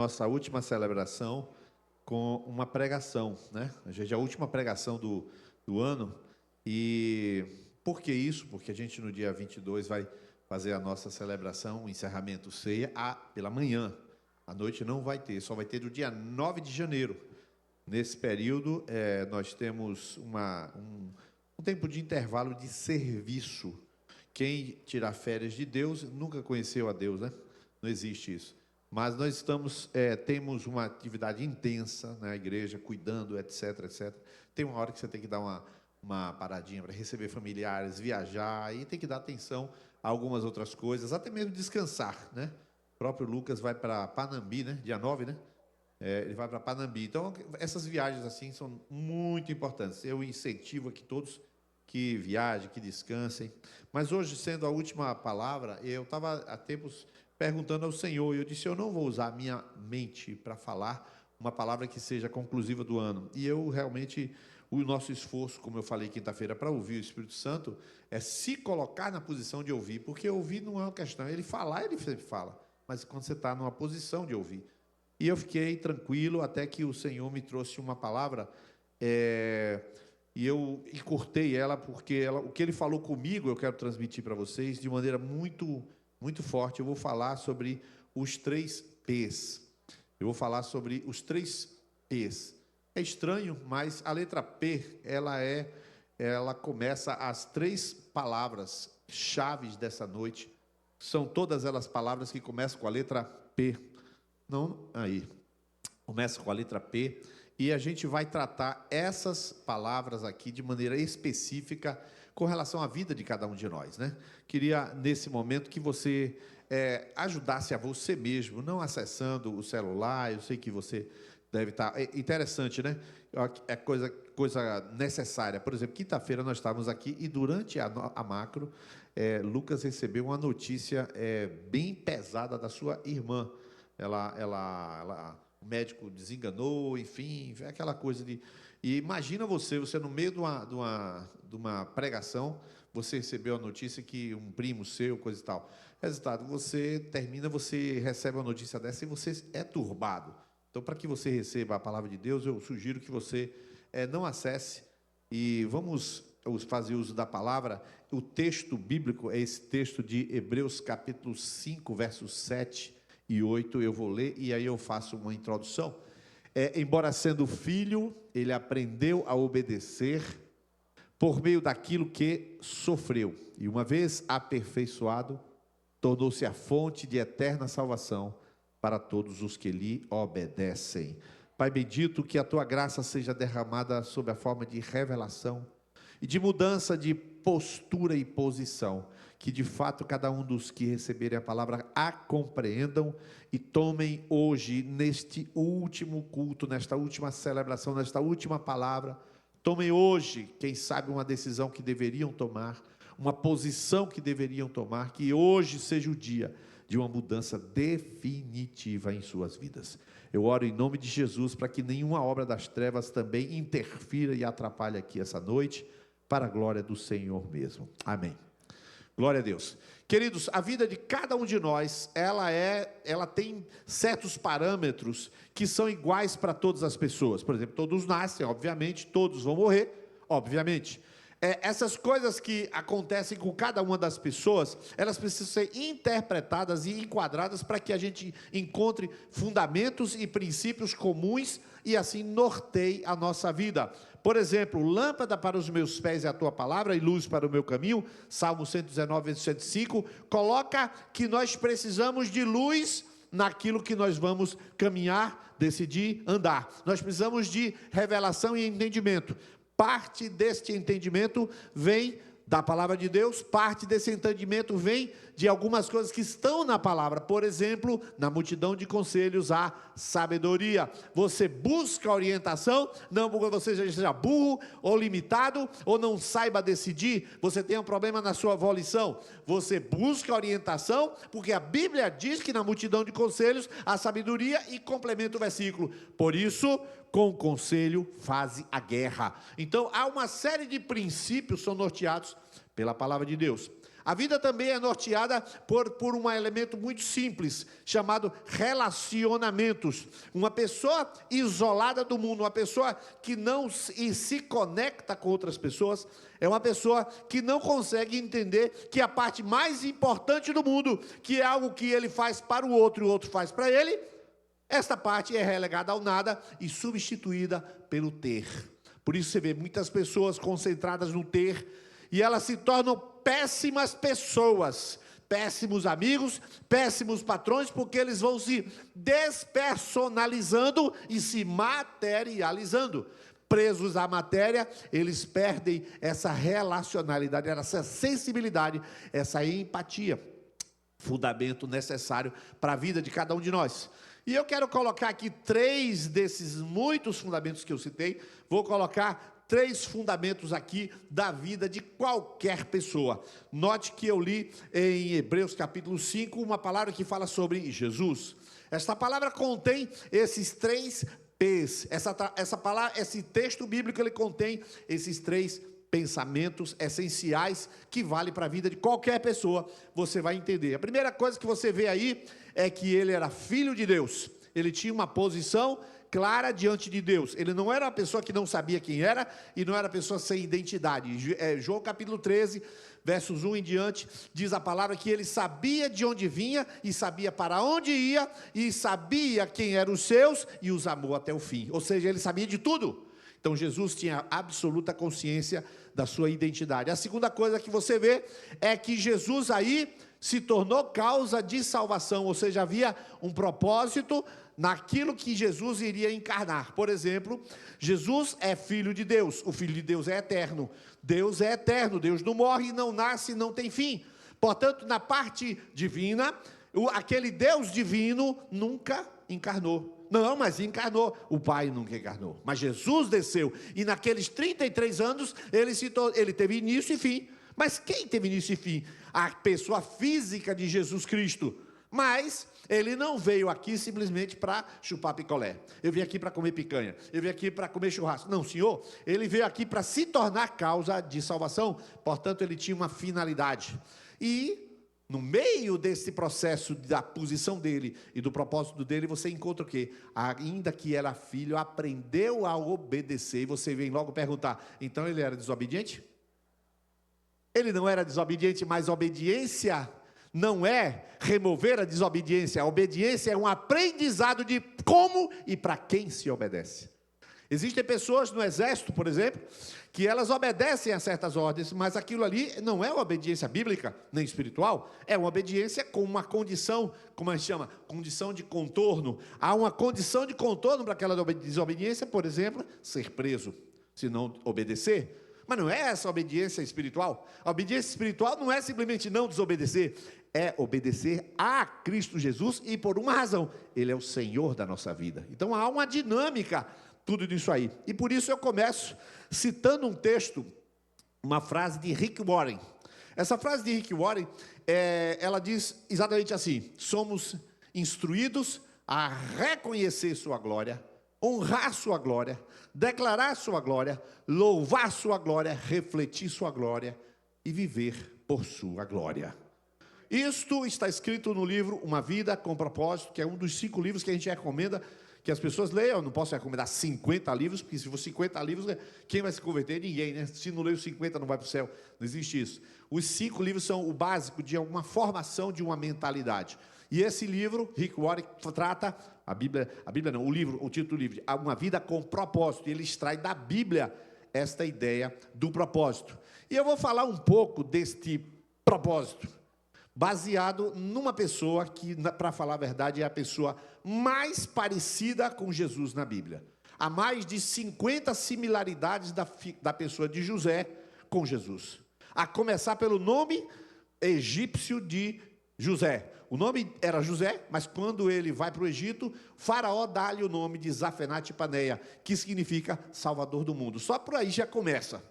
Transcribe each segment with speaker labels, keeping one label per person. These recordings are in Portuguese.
Speaker 1: nossa última celebração com uma pregação, né? A gente é a última pregação do ano. E por que isso? Porque a gente no dia 22 vai fazer a nossa celebração, o encerramento ceia, pela manhã. À noite não vai ter, só vai ter do dia 9 de janeiro. Nesse período, nós temos um tempo de intervalo de serviço. Quem tirar férias de Deus nunca conheceu a Deus, né? Não existe isso. Mas nós temos uma atividade intensa na igreja, cuidando, etc, etc. Tem uma hora que você tem que dar uma paradinha para receber familiares, viajar, e tem que dar atenção a algumas outras coisas, até mesmo descansar, né? O próprio Lucas vai para Panambi, né? Dia 9, né? Ele vai para Panambi. Então, essas viagens assim são muito importantes. Eu incentivo aqui todos que viajem, que descansem. Mas hoje, sendo a última palavra, eu estava há tempos perguntando ao Senhor, e eu disse, eu não vou usar a minha mente para falar uma palavra que seja conclusiva do ano. E eu realmente, o nosso esforço, como eu falei quinta-feira, para ouvir o Espírito Santo, é se colocar na posição de ouvir, porque ouvir não é uma questão, ele falar, ele sempre fala, mas quando você está numa posição de ouvir. E eu fiquei tranquilo até que o Senhor me trouxe uma palavra, e eu encurtei ela, porque o que ele falou comigo, eu quero transmitir para vocês de maneira muito, muito forte. Eu vou falar sobre os 3 P's. Eu vou falar sobre os 3 P's. É estranho, mas a letra P, ela começa as 3 palavras chaves dessa noite. São todas elas palavras que começam com a letra P. Não, aí. Começa com a letra P. E a gente vai tratar essas palavras aqui de maneira específica com relação à vida de cada um de nós, né? Queria, nesse momento, que você ajudasse a você mesmo, não acessando o celular. Eu sei que você deve estar... É interessante, né? É coisa necessária. Por exemplo, quinta-feira nós estávamos aqui e durante a macro, Lucas recebeu uma notícia bem pesada da sua irmã. O médico desenganou, enfim, aquela coisa de... E imagina você no meio de uma pregação, você recebeu a notícia que um primo seu, coisa e tal. Resultado, você recebe uma notícia dessa e você é turbado. Então, para que você receba a palavra de Deus, eu sugiro que você não acesse e vamos fazer uso da palavra. O texto bíblico é esse texto de Hebreus capítulo 5, versos 7 e 8, eu vou ler e aí eu faço uma introdução. Embora sendo filho, ele aprendeu a obedecer por meio daquilo que sofreu. E uma vez aperfeiçoado, tornou-se a fonte de eterna salvação para todos os que lhe obedecem. Pai bendito, que a tua graça seja derramada sob a forma de revelação e de mudança de postura e posição, que de fato cada um dos que receberem a palavra a compreendam e tomem hoje, neste último culto, nesta última celebração, nesta última palavra, tomem hoje, quem sabe, uma decisão que deveriam tomar, uma posição que deveriam tomar, que hoje seja o dia de uma mudança definitiva em suas vidas. Eu oro em nome de Jesus para que nenhuma obra das trevas também interfira e atrapalhe aqui essa noite, para a glória do Senhor mesmo. Amém. Glória a Deus. Queridos, a vida de cada um de nós, ela tem certos parâmetros que são iguais para todas as pessoas. Por exemplo, todos nascem, obviamente, todos vão morrer, obviamente. Essas coisas que acontecem com cada uma das pessoas, elas precisam ser interpretadas e enquadradas para que a gente encontre fundamentos e princípios comuns e assim norteie a nossa vida. Por exemplo, lâmpada para os meus pés é a tua palavra e luz para o meu caminho. Salmo 119, verso 105, coloca que nós precisamos de luz naquilo que nós vamos caminhar, decidir, andar. Nós precisamos de revelação e entendimento. Parte deste entendimento vem da palavra de Deus, parte desse entendimento vem de algumas coisas que estão na palavra. Por exemplo, na multidão de conselhos há sabedoria. Você busca orientação, não porque você seja burro ou limitado, ou não saiba decidir, você tem um problema na sua volição. Você busca orientação, porque a Bíblia diz que na multidão de conselhos há sabedoria, e complementa o versículo. Por isso, com conselho faze a guerra. Então há uma série de princípios que são norteados pela palavra de Deus. A vida também é norteada por um elemento muito simples, chamado relacionamentos. Uma pessoa isolada do mundo, uma pessoa que não se conecta com outras pessoas, é uma pessoa que não consegue entender que a parte mais importante do mundo, que é algo que ele faz para o outro e o outro faz para ele, esta parte é relegada ao nada e substituída pelo ter. Por isso você vê muitas pessoas concentradas no ter, e elas se tornam péssimas pessoas, péssimos amigos, péssimos patrões, porque eles vão se despersonalizando e se materializando. Presos à matéria, eles perdem essa relacionalidade, essa sensibilidade, essa empatia, fundamento necessário para a vida de cada um de nós. E eu quero colocar aqui 3 desses muitos fundamentos que eu citei, vou colocar 3 fundamentos aqui da vida de qualquer pessoa. Note que eu li em Hebreus capítulo 5, uma palavra que fala sobre Jesus. Esta palavra contém esses 3 P's. Essa palavra, esse texto bíblico, ele contém esses 3 pensamentos essenciais que vale para a vida de qualquer pessoa. Você vai entender. A primeira coisa que você vê aí é que ele era filho de Deus. Ele tinha uma posição clara diante de Deus. Ele não era uma pessoa que não sabia quem era e não era uma pessoa sem identidade. João capítulo 13, versos 1 em diante, diz a palavra que ele sabia de onde vinha e sabia para onde ia e sabia quem eram os seus e os amou até o fim. Ou seja, ele sabia de tudo. Então Jesus tinha absoluta consciência da sua identidade. A segunda coisa que você vê é que Jesus aí se tornou causa de salvação, ou seja, havia um propósito naquilo que Jesus iria encarnar. Por exemplo, Jesus é filho de Deus, o filho de Deus é eterno, Deus é eterno, Deus não morre, não nasce, não tem fim. Portanto, na parte divina, aquele Deus divino nunca encarnou. Não, mas encarnou. O Pai nunca encarnou. Mas Jesus desceu. E naqueles 33 anos, ele teve início e fim. Mas quem teve início e fim? A pessoa física de Jesus Cristo. Mas ele não veio aqui simplesmente para chupar picolé. Eu vim aqui para comer picanha. Eu vim aqui para comer churrasco. Não, Senhor. Ele veio aqui para se tornar causa de salvação. Portanto, ele tinha uma finalidade. E no meio desse processo da posição dele e do propósito dele, você encontra o quê? Ainda que era filho, aprendeu a obedecer. E você vem logo perguntar, então ele era desobediente? Ele não era desobediente, mas obediência não é remover a desobediência. A obediência é um aprendizado de como e para quem se obedece. Existem pessoas no exército, por exemplo, que elas obedecem a certas ordens, mas aquilo ali não é uma obediência bíblica, nem espiritual, é uma obediência com uma condição, como a gente chama, condição de contorno. Há uma condição de contorno para aquela desobediência, por exemplo, ser preso, se não obedecer. Mas não é essa a obediência espiritual. A obediência espiritual não é simplesmente não desobedecer, é obedecer a Cristo Jesus e por uma razão, Ele é o Senhor da nossa vida. Então há uma dinâmica, tudo disso aí. E por isso eu começo citando um texto, uma frase de Rick Warren. Essa frase de Rick Warren, ela diz exatamente assim: somos instruídos a reconhecer sua glória, honrar sua glória, declarar sua glória, louvar sua glória, refletir sua glória e viver por sua glória. Isto está escrito no livro Uma Vida com Propósito, que é um dos 5 livros que a gente recomenda que as pessoas leiam. Eu não posso recomendar 50 livros, porque se for 50 livros, quem vai se converter? Ninguém, né? Se não ler os 50, não vai para o céu. Não existe isso. Os 5 livros são o básico de uma formação de uma mentalidade. E esse livro, Rick Warren, trata, a Bíblia não, o título do livro, Uma Vida com Propósito. E ele extrai da Bíblia esta ideia do propósito. E eu vou falar um pouco deste propósito, baseado numa pessoa que, para falar a verdade, é a pessoa mais parecida com Jesus na Bíblia. Há mais de 50 similaridades da pessoa de José com Jesus. A começar pelo nome egípcio de José. O nome era José, mas quando ele vai para o Egito, Faraó dá-lhe o nome de Zafenate-Paneia, que significa Salvador do mundo. Só por aí já começa.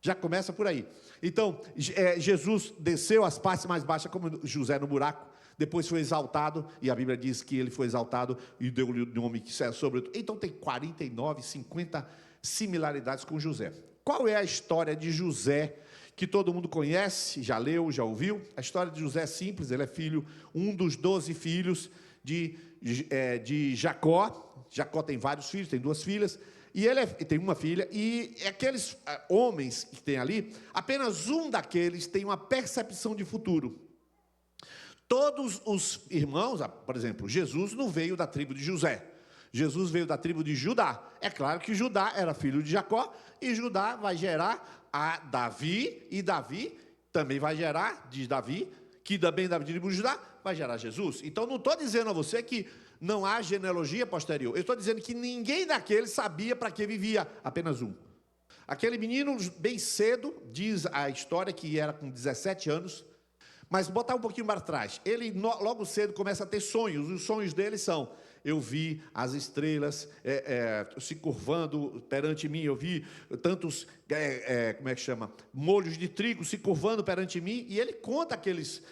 Speaker 1: Já começa por aí. Então, Jesus desceu às partes mais baixas, como José no buraco, depois foi exaltado, e a Bíblia diz que ele foi exaltado e deu-lhe o nome que é sobre tudo. Então tem 49, 50 similaridades com José. Qual é a história de José que todo mundo conhece, já leu, já ouviu. A história de José é simples, ele é filho, um dos 12 filhos de Jacó. Jacó tem vários filhos, tem 2 filhas, e ele tem uma filha, e aqueles homens que tem ali, apenas um daqueles tem uma percepção de futuro. Todos os irmãos, por exemplo, Jesus não veio da tribo de José, Jesus veio da tribo de Judá. É claro que Judá era filho de Jacó, e Judá vai gerar a Davi, e Davi também vai gerar, diz Davi, que também da tribo de Judá vai gerar Jesus. Então não estou dizendo a você que não há genealogia posterior, eu estou dizendo que ninguém daqueles sabia para que vivia, apenas um. Aquele menino, bem cedo, diz a história que era com 17 anos, mas botar um pouquinho para trás, ele logo cedo começa a ter sonhos. Os sonhos dele são: eu vi as estrelas se curvando perante mim, eu vi tantos, molhos de trigo se curvando perante mim, e ele conta aqueles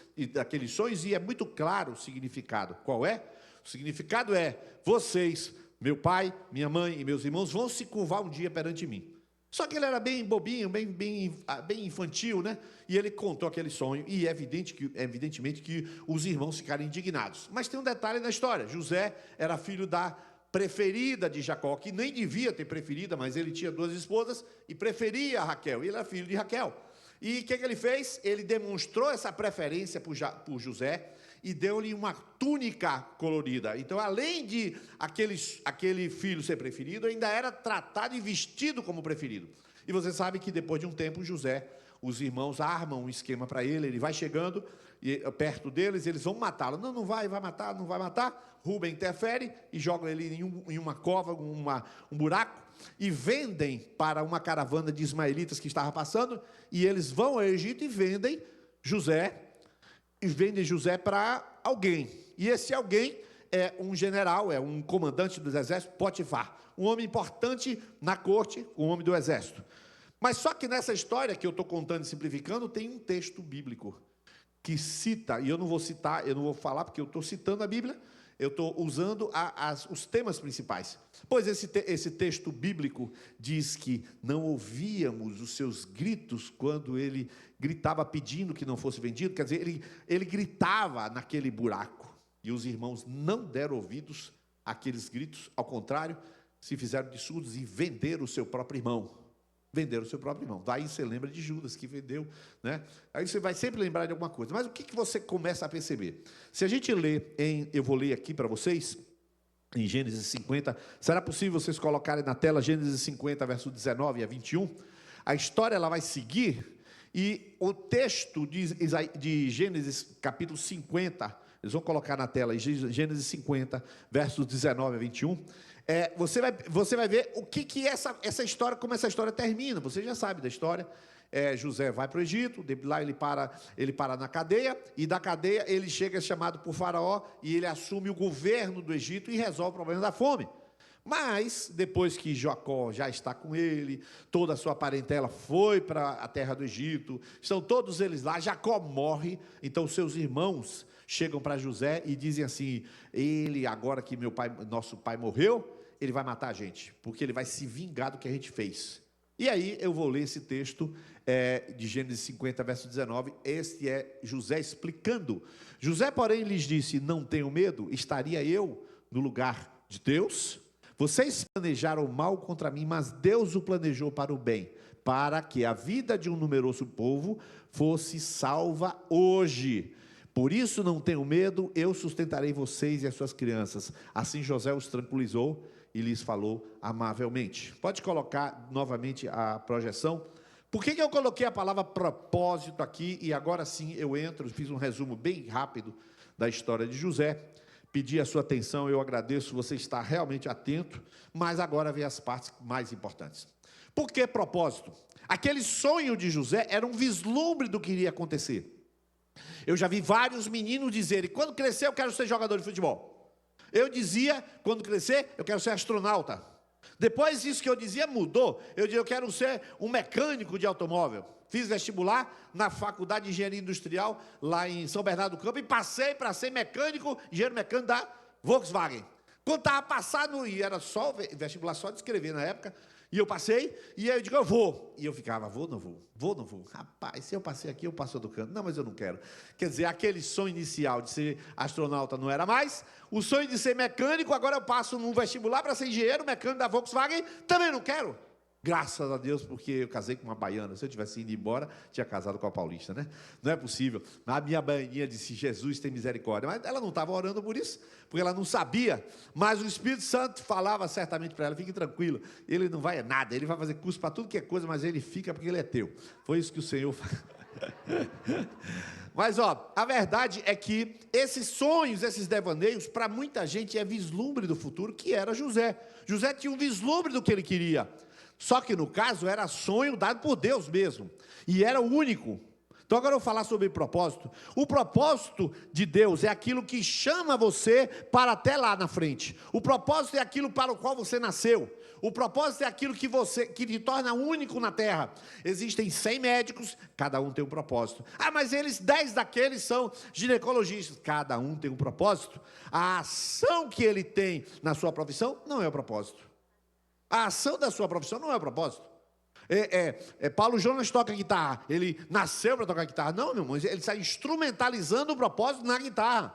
Speaker 1: sonhos, e é muito claro o significado. Qual é? O significado é: vocês, meu pai, minha mãe e meus irmãos, vão se curvar um dia perante mim. Só que ele era bem bobinho, bem infantil, né? E ele contou aquele sonho, e evidentemente que os irmãos ficaram indignados. Mas tem um detalhe na história: José era filho da preferida de Jacó, que nem devia ter preferida, mas ele tinha 2 esposas e preferia a Raquel, e ele era filho de Raquel. E o que ele fez? Ele demonstrou essa preferência por José e deu-lhe uma túnica colorida. Então, além de aquele filho ser preferido, ainda era tratado e vestido como preferido. E você sabe que depois de um tempo, José, os irmãos armam um esquema para ele, ele vai chegando e, perto deles, eles vão matá-lo. Não vai matar, não vai matar. Rubem interfere e joga ele em uma cova, um buraco, e vendem para uma caravana de ismaelitas que estava passando, e eles vão ao Egito e vendem José para alguém. E esse alguém é um general, é um comandante do exército, Potifar, um homem importante na corte, um homem do exército. Mas só que nessa história que eu estou contando e simplificando, tem um texto bíblico que cita, e eu não vou falar porque eu estou citando a Bíblia, eu estou usando os temas principais. Pois esse texto bíblico diz que não ouvíamos os seus gritos quando ele gritava pedindo que não fosse vendido. Quer dizer, ele gritava naquele buraco, e os irmãos não deram ouvidos àqueles gritos, ao contrário, se fizeram de surdos e venderam o seu próprio irmão. Daí você lembra de Judas, que vendeu, né? Aí você vai sempre lembrar de alguma coisa. Mas o que você começa a perceber? Se a gente lê eu vou ler aqui para vocês, em Gênesis 50, será possível vocês colocarem na tela Gênesis 50, verso 19 a 21? A história ela vai seguir, e o texto de Gênesis capítulo 50, eles vão colocar na tela, Gênesis 50, versos 19 a 21, você vai ver o que essa história, como essa história termina. Você já sabe da história. José vai para o Egito, lá ele para na cadeia, e da cadeia ele chega chamado por Faraó, e ele assume o governo do Egito e resolve o problema da fome. Mas, depois que Jacó já está com ele, toda a sua parentela foi para a terra do Egito, estão todos eles lá, Jacó morre, então seus irmãos chegam para José e dizem assim: ele, agora que nosso pai morreu, ele vai matar a gente, porque ele vai se vingar do que a gente fez. E aí eu vou ler esse texto de Gênesis 50, verso 19, este é José explicando. José, porém, lhes disse: não tenham medo, estaria eu no lugar de Deus? Vocês planejaram o mal contra mim, mas Deus o planejou para o bem, para que a vida de um numeroso povo fosse salva hoje. Por isso não tenham medo, eu sustentarei vocês e as suas crianças. Assim José os tranquilizou e lhes falou amavelmente. Pode colocar novamente a projeção. Por que eu coloquei a palavra propósito aqui? E agora sim eu fiz um resumo bem rápido da história de José. Pedi a sua atenção, eu agradeço, você está realmente atento, mas agora vem as partes mais importantes. Por que propósito? Aquele sonho de José era um vislumbre do que iria acontecer. Eu já vi vários meninos dizerem: quando crescer eu quero ser jogador de futebol. Eu dizia, quando crescer eu quero ser astronauta. Depois isso que eu dizia mudou, eu dizia: eu quero ser um mecânico de automóvel. Fiz vestibular na Faculdade de Engenharia Industrial, lá em São Bernardo do Campo, e passei para ser engenheiro mecânico da Volkswagen. Quando estava passando, e era só vestibular só de escrever na época, e eu passei, e aí eu digo, eu vou. E eu ficava, vou, não vou, vou, não vou. Rapaz, se eu passei aqui, eu passo do canto. Não, mas eu não quero. Quer dizer, aquele sonho inicial de ser astronauta não era mais, o sonho de ser mecânico, agora eu passo num vestibular para ser engenheiro, mecânico da Volkswagen, também não quero. Graças a Deus, porque eu casei com uma baiana. Se eu tivesse ido embora, tinha casado com a paulista, né? Não é possível. A minha baianinha disse, Jesus tem misericórdia. Mas ela não estava orando por isso, porque ela não sabia. Mas o Espírito Santo falava certamente para ela, fique tranquilo, ele não vai nada, ele vai fazer curso para tudo que é coisa, mas ele fica porque ele é teu. Foi isso que o Senhor faz. Mas, a verdade é que esses sonhos, esses devaneios, para muita gente é vislumbre do futuro, que era José. José tinha um vislumbre do que ele queria. Só que no caso era sonho dado por Deus mesmo, e era o único. Então agora eu vou falar sobre propósito. O propósito de Deus é aquilo que chama você para até lá na frente. O propósito é aquilo para o qual você nasceu. O propósito é aquilo que te torna único na terra. Existem 100 médicos, cada um tem um propósito. Mas 10 daqueles são ginecologistas, cada um tem um propósito. A ação que ele tem na sua profissão não é o propósito. A ação da sua profissão não é o propósito. Paulo Jonas toca guitarra, ele nasceu para tocar guitarra. Não, meu irmão, ele está instrumentalizando o propósito na guitarra.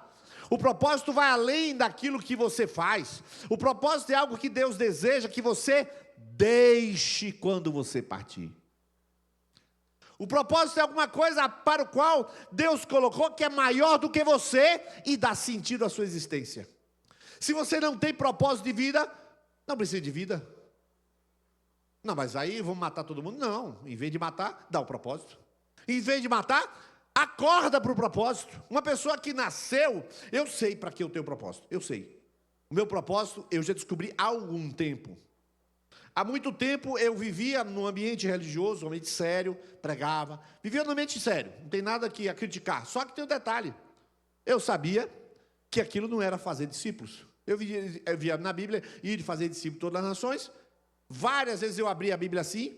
Speaker 1: O propósito vai além daquilo que você faz. O propósito é algo que Deus deseja que você deixe quando você partir. O propósito é alguma coisa para o qual Deus colocou que é maior do que você e dá sentido à sua existência. Se você não tem propósito de vida, não precisa de vida. Não, mas aí vamos matar todo mundo? Não, em vez de matar, dá o propósito. Em vez de matar, acorda para o propósito. Uma pessoa que nasceu, eu sei para que eu tenho propósito, eu sei. O meu propósito eu já descobri há algum tempo. Há muito tempo eu vivia num ambiente religioso, um ambiente sério, pregava. Vivia num ambiente sério, não tem nada aqui a criticar. Só que tem um detalhe, eu sabia que aquilo não era fazer discípulos. Eu via na Bíblia, ir de fazer discípulos todas as nações. Várias vezes eu abri a Bíblia assim,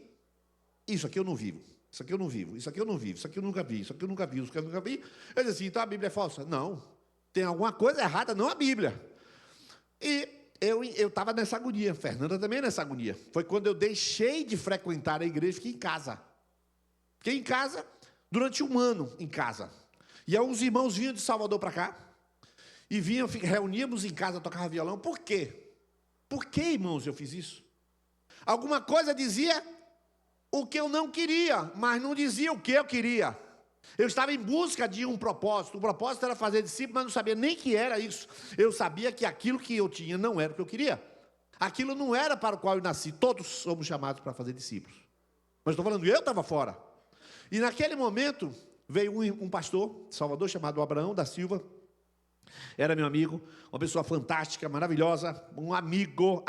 Speaker 1: isso aqui eu não vivo, isso aqui eu não vivo, isso aqui eu não vivo, isso aqui eu nunca vi, isso aqui eu nunca vi, isso aqui eu nunca vi. Eu disse assim, então a Bíblia é falsa? Não, tem alguma coisa errada, não a Bíblia. E eu estava nessa agonia, Fernanda também nessa agonia. Foi quando eu deixei de frequentar a igreja e fiquei em casa. Fiquei em casa durante 1 ano, em casa. E aí uns irmãos vinham de Salvador para cá, e reuníamos em casa, tocava violão. Por quê? Por que, irmãos, eu fiz isso? Alguma coisa dizia o que eu não queria, mas não dizia o que eu queria. Eu estava em busca de um propósito. O propósito era fazer discípulo, mas não sabia nem que era isso. Eu sabia que aquilo que eu tinha não era o que eu queria. Aquilo não era para o qual eu nasci. Todos somos chamados para fazer discípulos. Mas estou falando, eu estava fora. E naquele momento, veio um pastor de Salvador, chamado Abraão da Silva. Era meu amigo, uma pessoa fantástica, maravilhosa, um amigo,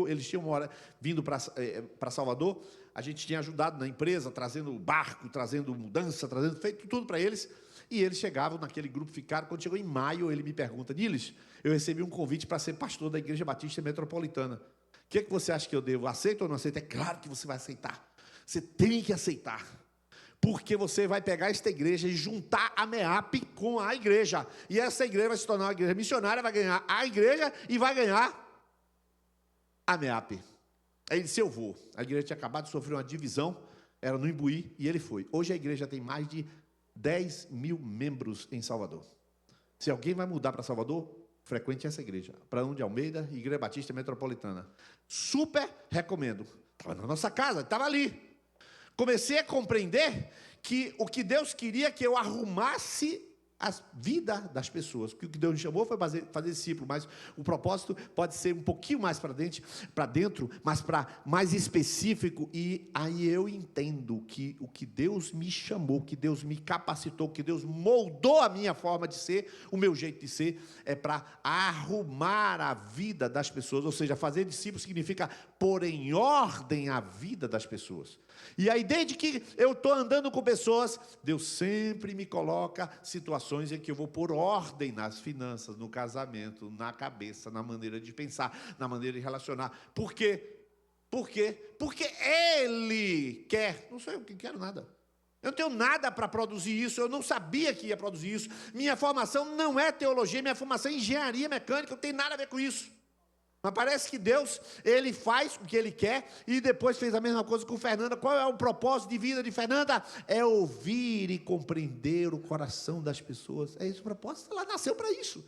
Speaker 1: eles tinham vindo para Salvador, a gente tinha ajudado na empresa, trazendo barco, trazendo mudança, feito tudo para eles, e eles chegavam naquele grupo, ficaram. Quando chegou em maio, ele me pergunta, Niles, eu recebi um convite para ser pastor da Igreja Batista Metropolitana, o que você acha que eu devo, aceito ou não aceito? É claro que você vai aceitar, você tem que aceitar, porque você vai pegar esta igreja e juntar a MEAP com a igreja. E essa igreja vai se tornar uma igreja missionária, vai ganhar a igreja e vai ganhar a MEAP. Aí ele disse, eu vou. A igreja tinha acabado de sofrer uma divisão, era no Imbuí, e ele foi. Hoje a igreja tem mais de 10 mil membros em Salvador. Se alguém vai mudar para Salvador, frequente essa igreja. Abraão de Almeida, Igreja Batista Metropolitana. Super recomendo. Estava na nossa casa, estava ali. Comecei a compreender que o que Deus queria que eu arrumasse a vida das pessoas, porque o que Deus me chamou foi fazer discípulo, mas o propósito pode ser um pouquinho mais para dentro, mas mais específico, e aí eu entendo que o que Deus me chamou, que Deus me capacitou, que Deus moldou a minha forma de ser, o meu jeito de ser, é para arrumar a vida das pessoas, ou seja, fazer discípulo significa pôr em ordem a vida das pessoas. E aí, desde que eu estou andando com pessoas, Deus sempre me coloca situações em que eu vou pôr ordem nas finanças, no casamento, na cabeça, na maneira de pensar, na maneira de relacionar. Por quê? Por quê? Porque Ele quer. Não sou eu que quero nada. Eu não tenho nada para produzir isso, eu não sabia que ia produzir isso. Minha formação não é teologia, minha formação é engenharia mecânica, não tem nada a ver com isso. Mas parece que Deus, Ele faz o que Ele quer, e depois fez a mesma coisa com Fernanda. Qual é o propósito de vida de Fernanda? É ouvir e compreender o coração das pessoas. É esse o propósito, ela nasceu para isso.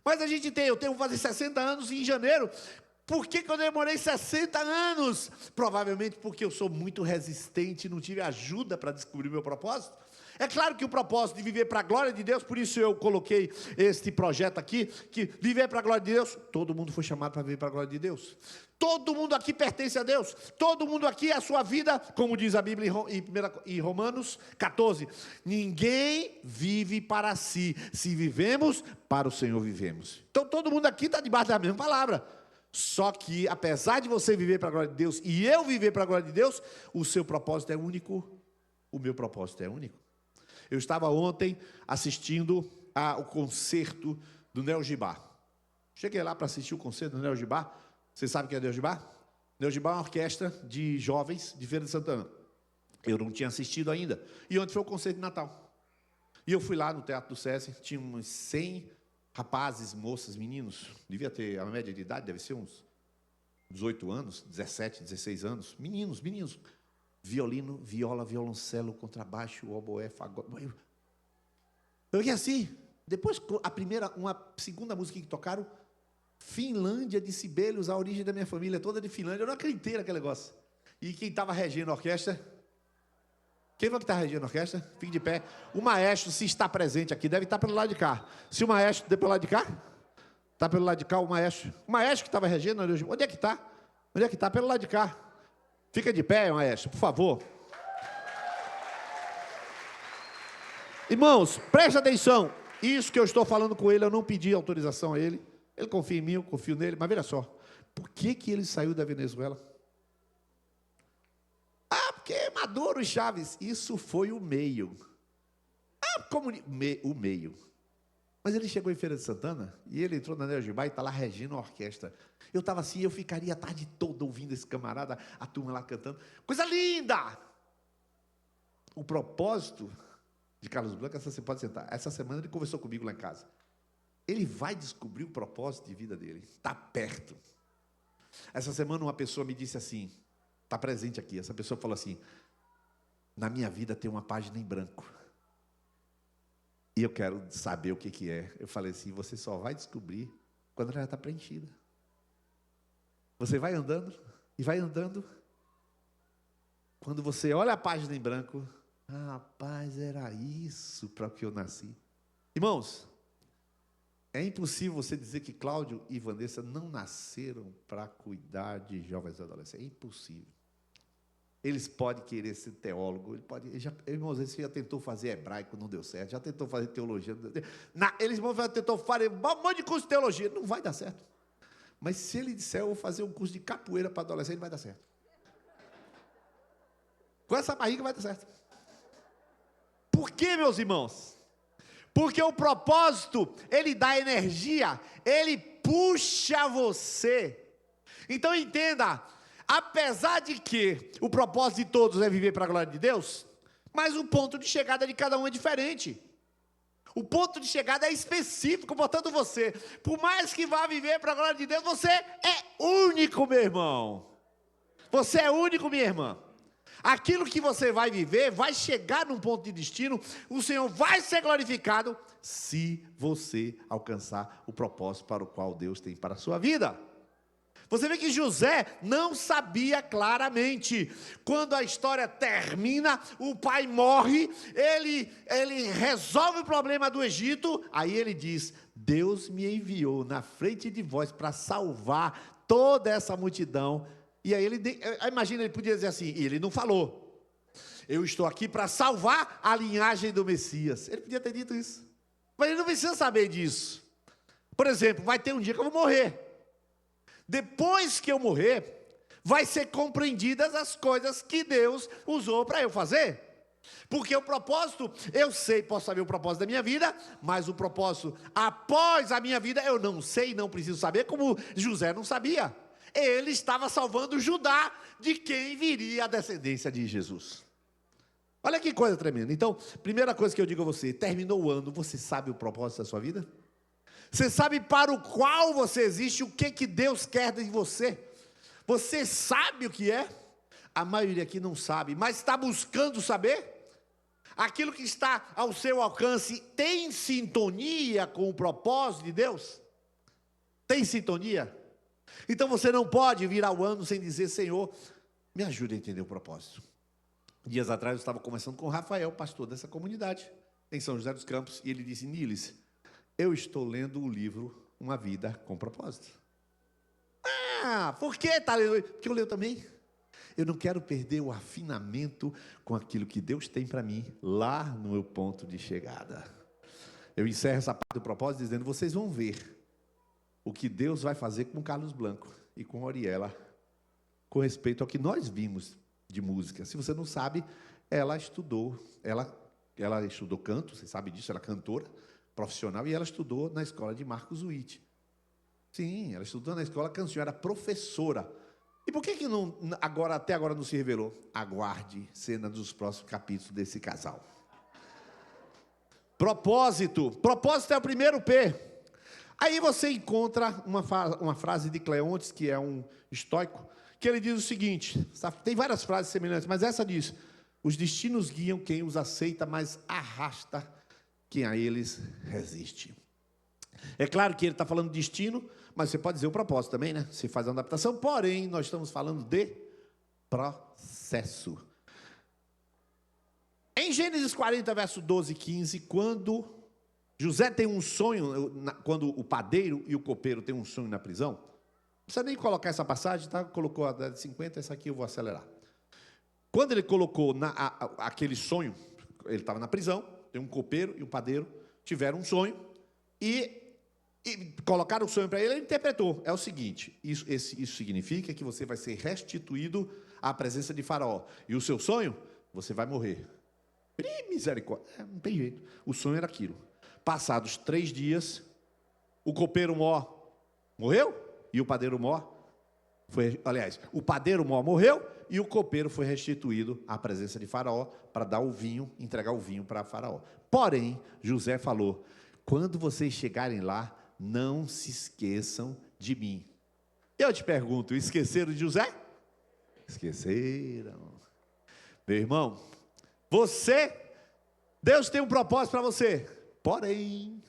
Speaker 1: Mas eu tenho que fazer 60 anos em janeiro. Por que eu demorei 60 anos? Provavelmente porque eu sou muito resistente, não tive ajuda para descobrir o meu propósito. É claro que o propósito de viver para a glória de Deus, por isso eu coloquei este projeto aqui, que viver para a glória de Deus, todo mundo foi chamado para viver para a glória de Deus. Todo mundo aqui pertence a Deus, todo mundo aqui, a sua vida, como diz a Bíblia em Romanos 14, ninguém vive para si, se vivemos, para o Senhor vivemos. Então todo mundo aqui está debaixo da mesma palavra. Só que apesar de você viver para a glória de Deus, e eu viver para a glória de Deus, o seu propósito é único, o meu propósito é único. Eu estava ontem assistindo ao concerto do Neo Gibá. Cheguei lá para assistir o concerto do Neo Gibá. Você sabe o que é Neo Gibá? Neo Gibá é uma orquestra de jovens de Feira de Santana. Eu não tinha assistido ainda. E ontem foi o concerto de Natal. E eu fui lá no Teatro do SESI, tinha uns 100 rapazes, moças, meninos. Devia ter, a média de idade deve ser uns 18 anos, 17, 16 anos. Meninos. Violino, viola, violoncelo, contrabaixo, oboé, fagode. Eu fiquei assim. Depois, uma segunda música que tocaram, Finlândia de Sibelius, a origem da minha família, toda de Finlândia. Eu não acreditei naquele negócio. E quem estava regendo a orquestra? Quem foi que está regendo a orquestra? Fique de pé. O maestro, se está presente aqui, deve estar pelo lado de cá. Se o maestro der pelo lado de cá, está pelo lado de cá o maestro. O maestro que estava regendo, onde é que está? Onde é que está? Pelo lado de cá. Fica de pé, maestro, por favor. Irmãos, preste atenção. Isso que eu estou falando com ele, eu não pedi autorização a ele. Ele confia em mim, eu confio nele. Mas veja só, por que ele saiu da Venezuela? Porque Maduro e Chaves, isso foi o meio. O meio. Mas ele chegou em Feira de Santana, e ele entrou na Neo Gibá e está lá regendo a orquestra. Eu estava assim, eu ficaria a tarde toda ouvindo esse camarada, a turma lá cantando. Coisa linda! O propósito de Carlos Blanco, você pode sentar, essa semana ele conversou comigo lá em casa. Ele vai descobrir o propósito de vida dele, está perto. Essa semana uma pessoa me disse assim, está presente aqui, essa pessoa falou assim, na minha vida tem uma página em branco. E eu quero saber o que é. Eu falei assim, você só vai descobrir quando ela está preenchida. Você vai andando, e vai andando. Quando você olha a página em branco, rapaz, era isso para o que eu nasci. Irmãos, é impossível você dizer que Cláudio e Vanessa não nasceram para cuidar de jovens e adolescentes. É impossível. Eles podem querer ser teólogo, irmãos, eles já tentou fazer hebraico, não deu certo, já tentou fazer teologia, não deu certo. Eles tentou fazer um monte de curso de teologia, não vai dar certo. Mas se ele disser, eu vou fazer um curso de capoeira para adolescente, vai dar certo. Com essa barriga vai dar certo. Por quê, meus irmãos? Porque o propósito, ele dá energia, ele puxa você. Então entenda, apesar de que o propósito de todos é viver para a glória de Deus, mas o ponto de chegada de cada um é diferente. O ponto de chegada é específico, portanto você, por mais que vá viver para a glória de Deus, você é único, meu irmão. Você é único, minha irmã. Aquilo que você vai viver, vai chegar num ponto de destino, o Senhor vai ser glorificado, se você alcançar o propósito para o qual Deus tem para a sua vida. Você vê que José não sabia claramente. Quando a história termina, o pai morre, ele resolve o problema do Egito, aí ele diz, Deus me enviou na frente de vós para salvar toda essa multidão. E aí imagina, ele podia dizer assim, e ele não falou, eu estou aqui para salvar a linhagem do Messias. Ele podia ter dito isso, mas ele não precisa saber disso. Por exemplo, vai ter um dia que eu vou morrer. Depois que eu morrer, vai ser compreendidas as coisas que Deus usou para eu fazer. Porque o propósito, eu sei, posso saber o propósito da minha vida, mas o propósito após a minha vida, eu não sei, não preciso saber, como José não sabia. Ele estava salvando Judá, de quem viria a descendência de Jesus. Olha que coisa tremenda. Então, primeira coisa que eu digo a você, terminou o ano, você sabe o propósito da sua vida? Você sabe para o qual você existe, o que Deus quer de você? Você sabe o que é? A maioria aqui não sabe, mas está buscando saber? Aquilo que está ao seu alcance tem sintonia com o propósito de Deus? Tem sintonia? Então você não pode virar o ano sem dizer: Senhor, me ajude a entender o propósito. Dias atrás eu estava conversando com o Rafael, pastor dessa comunidade, em São José dos Campos, e ele disse: Niles, eu estou lendo o livro Uma Vida com Propósito. Ah, por que está lendo? Porque eu leio também. Eu não quero perder o afinamento com aquilo que Deus tem para mim, lá no meu ponto de chegada. Eu encerro essa parte do propósito dizendo: vocês vão ver o que Deus vai fazer com o Carlos Blanco e com a Oriela, com respeito ao que nós vimos de música. Se você não sabe, ela estudou canto, você sabe disso, ela é cantora profissional, e ela estudou na escola de Marcos Witt. Sim, ela estudou na escola canção, era professora. E por que não, até agora não se revelou? Aguarde cena dos próximos capítulos desse casal. Propósito é o primeiro P. Aí você encontra uma frase de Cleontes, que é um estoico, que ele diz o seguinte, tem várias frases semelhantes, mas essa diz: os destinos guiam quem os aceita, mas arrasta quem a eles resiste. É claro que ele está falando de destino, mas você pode dizer o propósito também, né? Você faz uma adaptação, porém, nós estamos falando de processo. Em Gênesis 40, verso 12 e 15, quando José tem um sonho, quando o padeiro e o copeiro têm um sonho na prisão, não precisa nem colocar essa passagem, tá? Colocou a de 50, essa aqui eu vou acelerar. Quando ele colocou aquele sonho, ele estava na prisão, tem um copeiro e o padeiro tiveram um sonho, e colocaram o sonho para ele, ele interpretou. É o seguinte: isso significa que você vai ser restituído à presença de Faraó. E o seu sonho, você vai morrer. Misericórdia, não tem jeito. O sonho era aquilo. Passados 3 dias, o copeiro mor morreu e o padeiro mor o padeiro mor morreu e o copeiro foi restituído à presença de Faraó para dar o vinho, entregar o vinho para Faraó. Porém, José falou: quando vocês chegarem lá, não se esqueçam de mim. Eu te pergunto, esqueceram de José? Esqueceram. Meu irmão, Deus tem um propósito para você. Porém,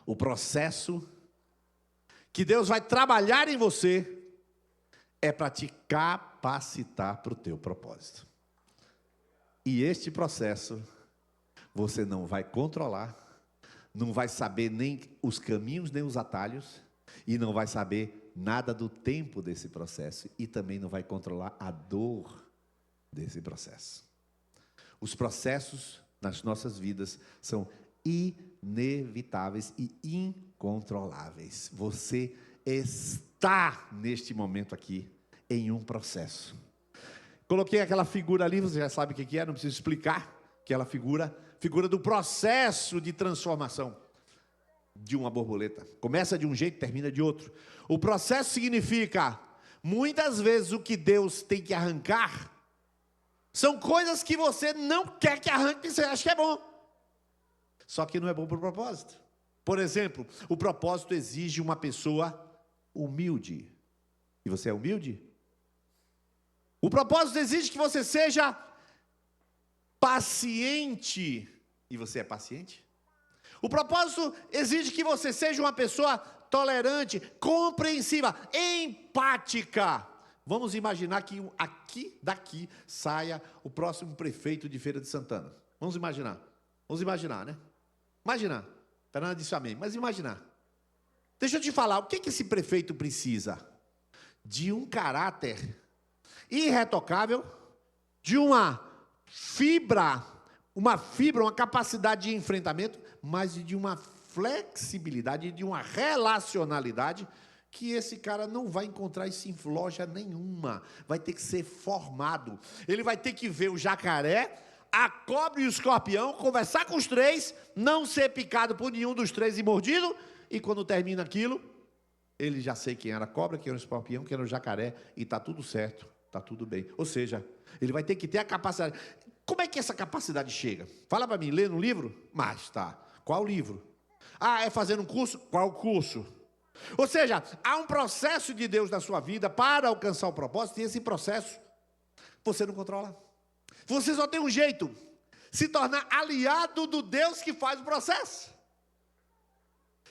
Speaker 1: o processo que Deus vai trabalhar em você é para te capacitar para o teu propósito. E este processo você não vai controlar, não vai saber nem os caminhos, nem os atalhos, e não vai saber nada do tempo desse processo, e também não vai controlar a dor desse processo. Os processos nas nossas vidas são inevitáveis e incontroláveis. Você está, neste momento aqui, em um processo. Coloquei aquela figura ali, você já sabe o que é, não preciso explicar. Aquela figura do processo de transformação de uma borboleta. Começa de um jeito, termina de outro. O processo significa, muitas vezes o que Deus tem que arrancar são coisas que você não quer que arranque, você acha que é bom. Só que não é bom para o propósito. Por exemplo, o propósito exige uma pessoa humilde. E você é humilde? O propósito exige que você seja paciente. E você é paciente? O propósito exige que você seja uma pessoa tolerante, compreensiva, empática. Vamos imaginar que daqui saia o próximo prefeito de Feira de Santana. Vamos imaginar, né? Imaginar. Fernanda disse amém, mas imaginar. Deixa eu te falar, o que esse prefeito precisa? De um caráter irretocável, de uma fibra, uma capacidade de enfrentamento, mas de uma flexibilidade, de uma relacionalidade que esse cara não vai encontrar isso em loja nenhuma. Vai ter que ser formado. Ele vai ter que ver o jacaré, a cobra e o escorpião, conversar com os 3, não ser picado por nenhum dos 3 e mordido, e quando termina aquilo, ele já sei quem era a cobra, quem era o escorpião, quem era o jacaré, e está tudo certo, está tudo bem. Ou seja, ele vai ter que ter a capacidade. Como é que essa capacidade chega? Fala para mim, lê no livro? Mas tá. Qual livro? Ah, é fazer um curso? Qual curso? Ou seja, há um processo de Deus na sua vida para alcançar o propósito, e esse processo você não controla. Você só tem um jeito: se tornar aliado do Deus que faz o processo.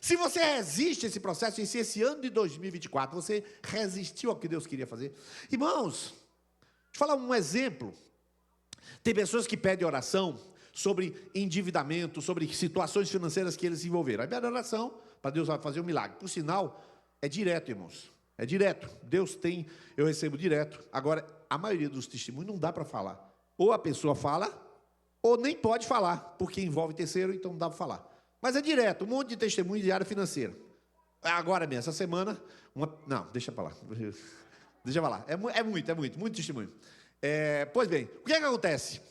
Speaker 1: Se você resiste a esse processo, e se esse ano de 2024 você resistiu ao que Deus queria fazer, irmãos, deixa eu falar um exemplo. Tem pessoas que pedem oração sobre endividamento, sobre situações financeiras que eles se envolveram. Aí pede oração para Deus fazer um milagre. Por sinal, é direto, irmãos. É direto. Deus tem, eu recebo direto. Agora, a maioria dos testemunhos não dá para falar. Ou a pessoa fala, ou nem pode falar, porque envolve terceiro, então não dá para falar. Mas é direto, um monte de testemunho de área financeira. Agora mesmo, essa semana, não, deixa para lá. Deixa para lá. É muito testemunho. Pois bem, o que é que acontece?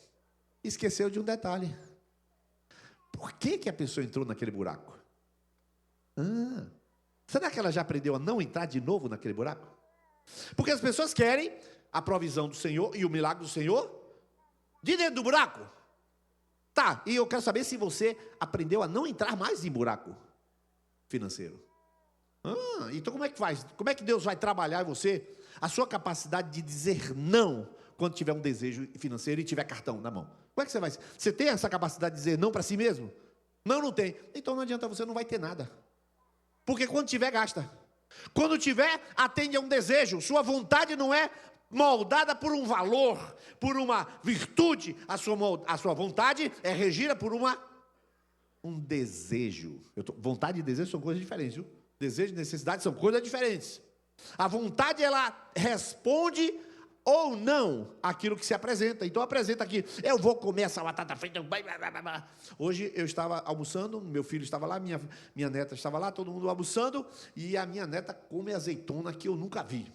Speaker 1: Esqueceu de um detalhe. Por que a pessoa entrou naquele buraco? Será que ela já aprendeu a não entrar de novo naquele buraco? Porque as pessoas querem a provisão do Senhor e o milagre do Senhor de dentro do buraco. Tá, e eu quero saber se você aprendeu a não entrar mais em buraco financeiro. Então como é que faz? Como é que Deus vai trabalhar em você a sua capacidade de dizer não quando tiver um desejo financeiro e tiver cartão na mão? Como é que você vai? Você tem essa capacidade de dizer não para si mesmo? Não tem. Então não adianta, você não vai ter nada. Porque quando tiver, gasta. Quando tiver, atende a um desejo. Sua vontade não é moldada por um valor, por uma virtude. A sua vontade é regida por um desejo. Vontade e desejo são coisas diferentes, viu? Desejo e necessidade são coisas diferentes. A vontade, ela responde ou não aquilo que se apresenta. Então apresenta aqui: eu vou comer essa batata frita. Hoje eu estava almoçando, meu filho estava lá, minha neta estava lá, todo mundo almoçando, e a minha neta come azeitona que eu nunca vi.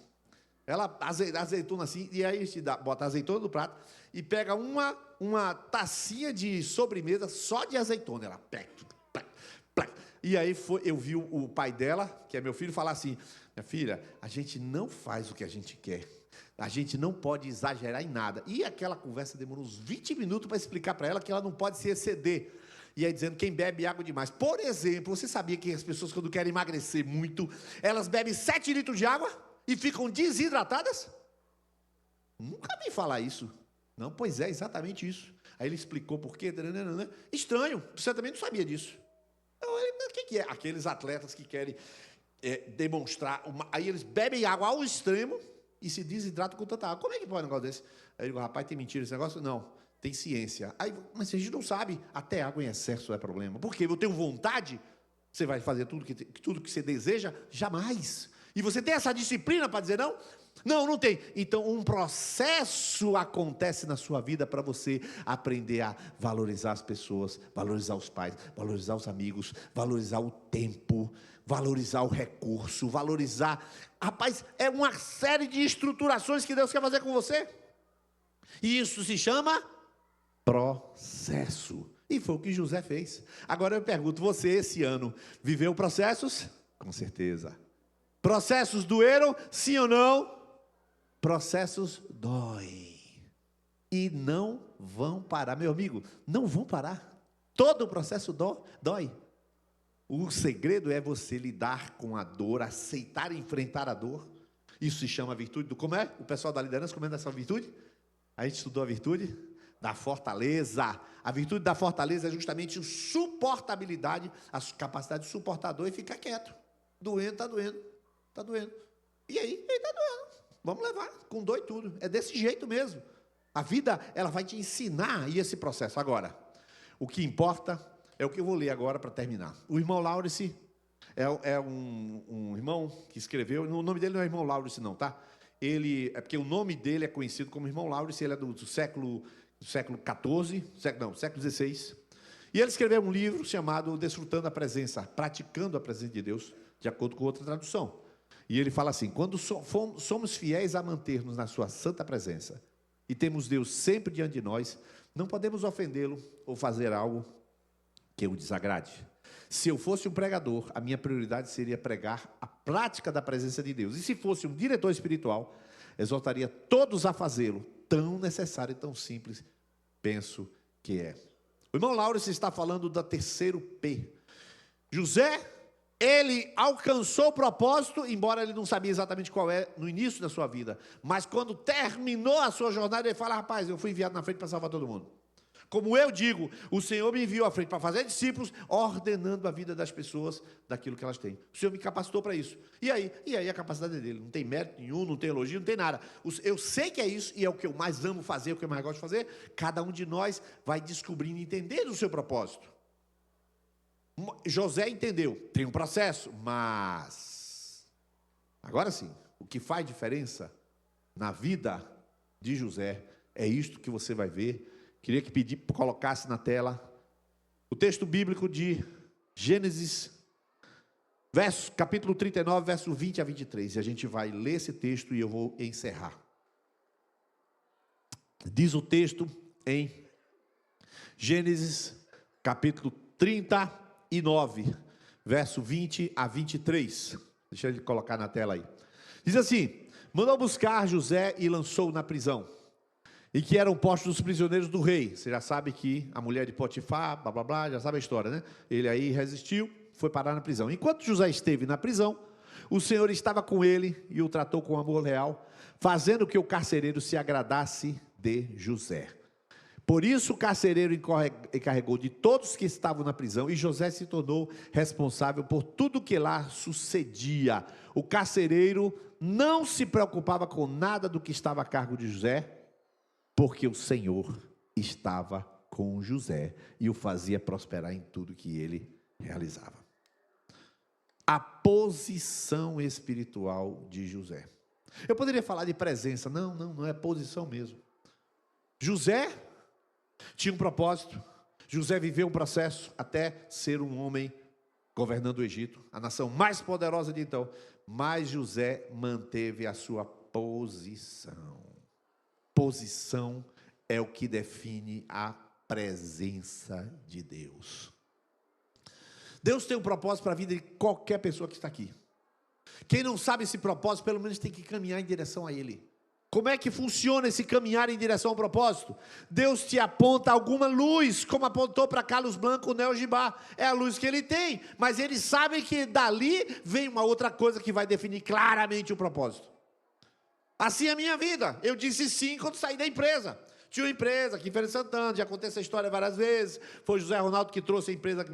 Speaker 1: Ela azeitona assim, e aí bota a azeitona no prato e pega uma tacinha de sobremesa só de azeitona. Ela pega. E aí eu vi o pai dela, que é meu filho, falar assim: minha filha, a gente não faz o que a gente quer. A gente não pode exagerar em nada. E aquela conversa demorou uns 20 minutos para explicar para ela que ela não pode se exceder. E aí dizendo: quem bebe água demais. Por exemplo, você sabia que as pessoas, quando querem emagrecer muito, elas bebem 7 litros de água e ficam desidratadas? Nunca vi falar isso. Não, pois é, exatamente isso. Aí ele explicou por quê. Estranho, você também não sabia disso. O que é? Aqueles atletas que querem demonstrar. Aí eles bebem água ao extremo e se desidratam com tanta água. Como é que pode um negócio desse? Aí eu digo: rapaz, tem mentira esse negócio? Não, tem ciência. Aí, mas a gente não sabe, até água em excesso é problema. Porque eu tenho vontade, você vai fazer tudo que você deseja? Jamais. E você tem essa disciplina para dizer não? Não tem. Então um processo acontece na sua vida para você aprender a valorizar as pessoas, valorizar os pais, valorizar os amigos, valorizar o tempo, valorizar o recurso, valorizar. Rapaz, é uma série de estruturações que Deus quer fazer com você. E isso se chama processo. E foi o que José fez. Agora eu pergunto: você esse ano viveu processos? Com certeza. Processos doeram? Sim ou não? Processos doem. E não vão parar, meu amigo, não vão parar. Todo o processo dói. O segredo é você lidar com a dor, aceitar e enfrentar a dor. Isso se chama virtude como é? O pessoal da liderança comenta essa virtude? A gente estudou a virtude da fortaleza. A virtude da fortaleza é justamente a suportabilidade, a capacidade de suportar a dor e ficar quieto. Doendo, está doendo. E aí, está doendo. Vamos levar, com dor e tudo. É desse jeito mesmo. A vida, ela vai te ensinar esse processo. Agora, o que importa é o que eu vou ler agora para terminar. O irmão Laurice é um irmão que escreveu. O nome dele não é irmão Laurice não, tá? É porque o nome dele é conhecido como irmão Laurice. Ele é do século XIV, século XVI. E ele escreveu um livro chamado Desfrutando a Presença, Praticando a Presença de Deus, de acordo com outra tradução. E ele fala assim: quando somos fiéis a manter-nos na sua santa presença e temos Deus sempre diante de nós, não podemos ofendê-lo ou fazer algo que o desagrade. Se eu fosse um pregador, a minha prioridade seria pregar a prática da presença de Deus. E se fosse um diretor espiritual, exortaria todos a fazê-lo. Tão necessário e tão simples, penso que é. O irmão Laurice está falando da terceiro P. José, ele alcançou o propósito, embora ele não sabia exatamente qual é no início da sua vida. Mas quando terminou a sua jornada, ele fala: rapaz, eu fui enviado na frente para salvar todo mundo. Como eu digo, o Senhor me enviou à frente para fazer discípulos, ordenando a vida das pessoas daquilo que elas têm. O Senhor me capacitou para isso. E aí a capacidade é dele. Não tem mérito nenhum, não tem elogio, não tem nada. Eu sei que é isso, e é o que eu mais amo fazer, o que eu mais gosto de fazer. Cada um de nós vai descobrindo e entendendo o seu propósito. José entendeu, tem um processo, mas... Agora sim, o que faz diferença na vida de José é isto que você vai ver. Queria que colocasse na tela o texto bíblico de Gênesis, capítulo 39, verso 20 a 23. E a gente vai ler esse texto e eu vou encerrar. Diz o texto em Gênesis, capítulo 39, verso 20 a 23. Deixa ele colocar na tela aí. Diz assim: mandou buscar José e lançou-o na prisão, e que eram postos os prisioneiros do rei. Você já sabe que a mulher de Potifar, blá blá blá, já sabe a história, né? Ele aí resistiu, foi parar na prisão. Enquanto José esteve na prisão, o Senhor estava com ele e o tratou com amor leal, fazendo que o carcereiro se agradasse de José. Por isso o carcereiro encarregou de todos que estavam na prisão, e José se tornou responsável por tudo que lá sucedia. O carcereiro não se preocupava com nada do que estava a cargo de José, porque o Senhor estava com José e o fazia prosperar em tudo que ele realizava. A posição espiritual de José. Eu poderia falar de presença, não é posição mesmo. José tinha um propósito, José viveu um processo até ser um homem governando o Egito, a nação mais poderosa de então, mas José manteve a sua posição. Posição é o que define a presença de Deus. Deus tem um propósito para a vida de qualquer pessoa que está aqui. Quem não sabe esse propósito, pelo menos tem que caminhar em direção a ele. Como é que funciona esse caminhar em direção ao propósito? Deus te aponta alguma luz, como apontou para Carlos Blanco o Neo Gibá. É a luz que ele tem, mas ele sabe que dali vem uma outra coisa que vai definir claramente o propósito. Assim é a minha vida. Eu disse sim quando saí da empresa. Tinha uma empresa aqui em Feira de Santana, já contei essa história várias vezes. Foi José Ronaldo que trouxe a empresa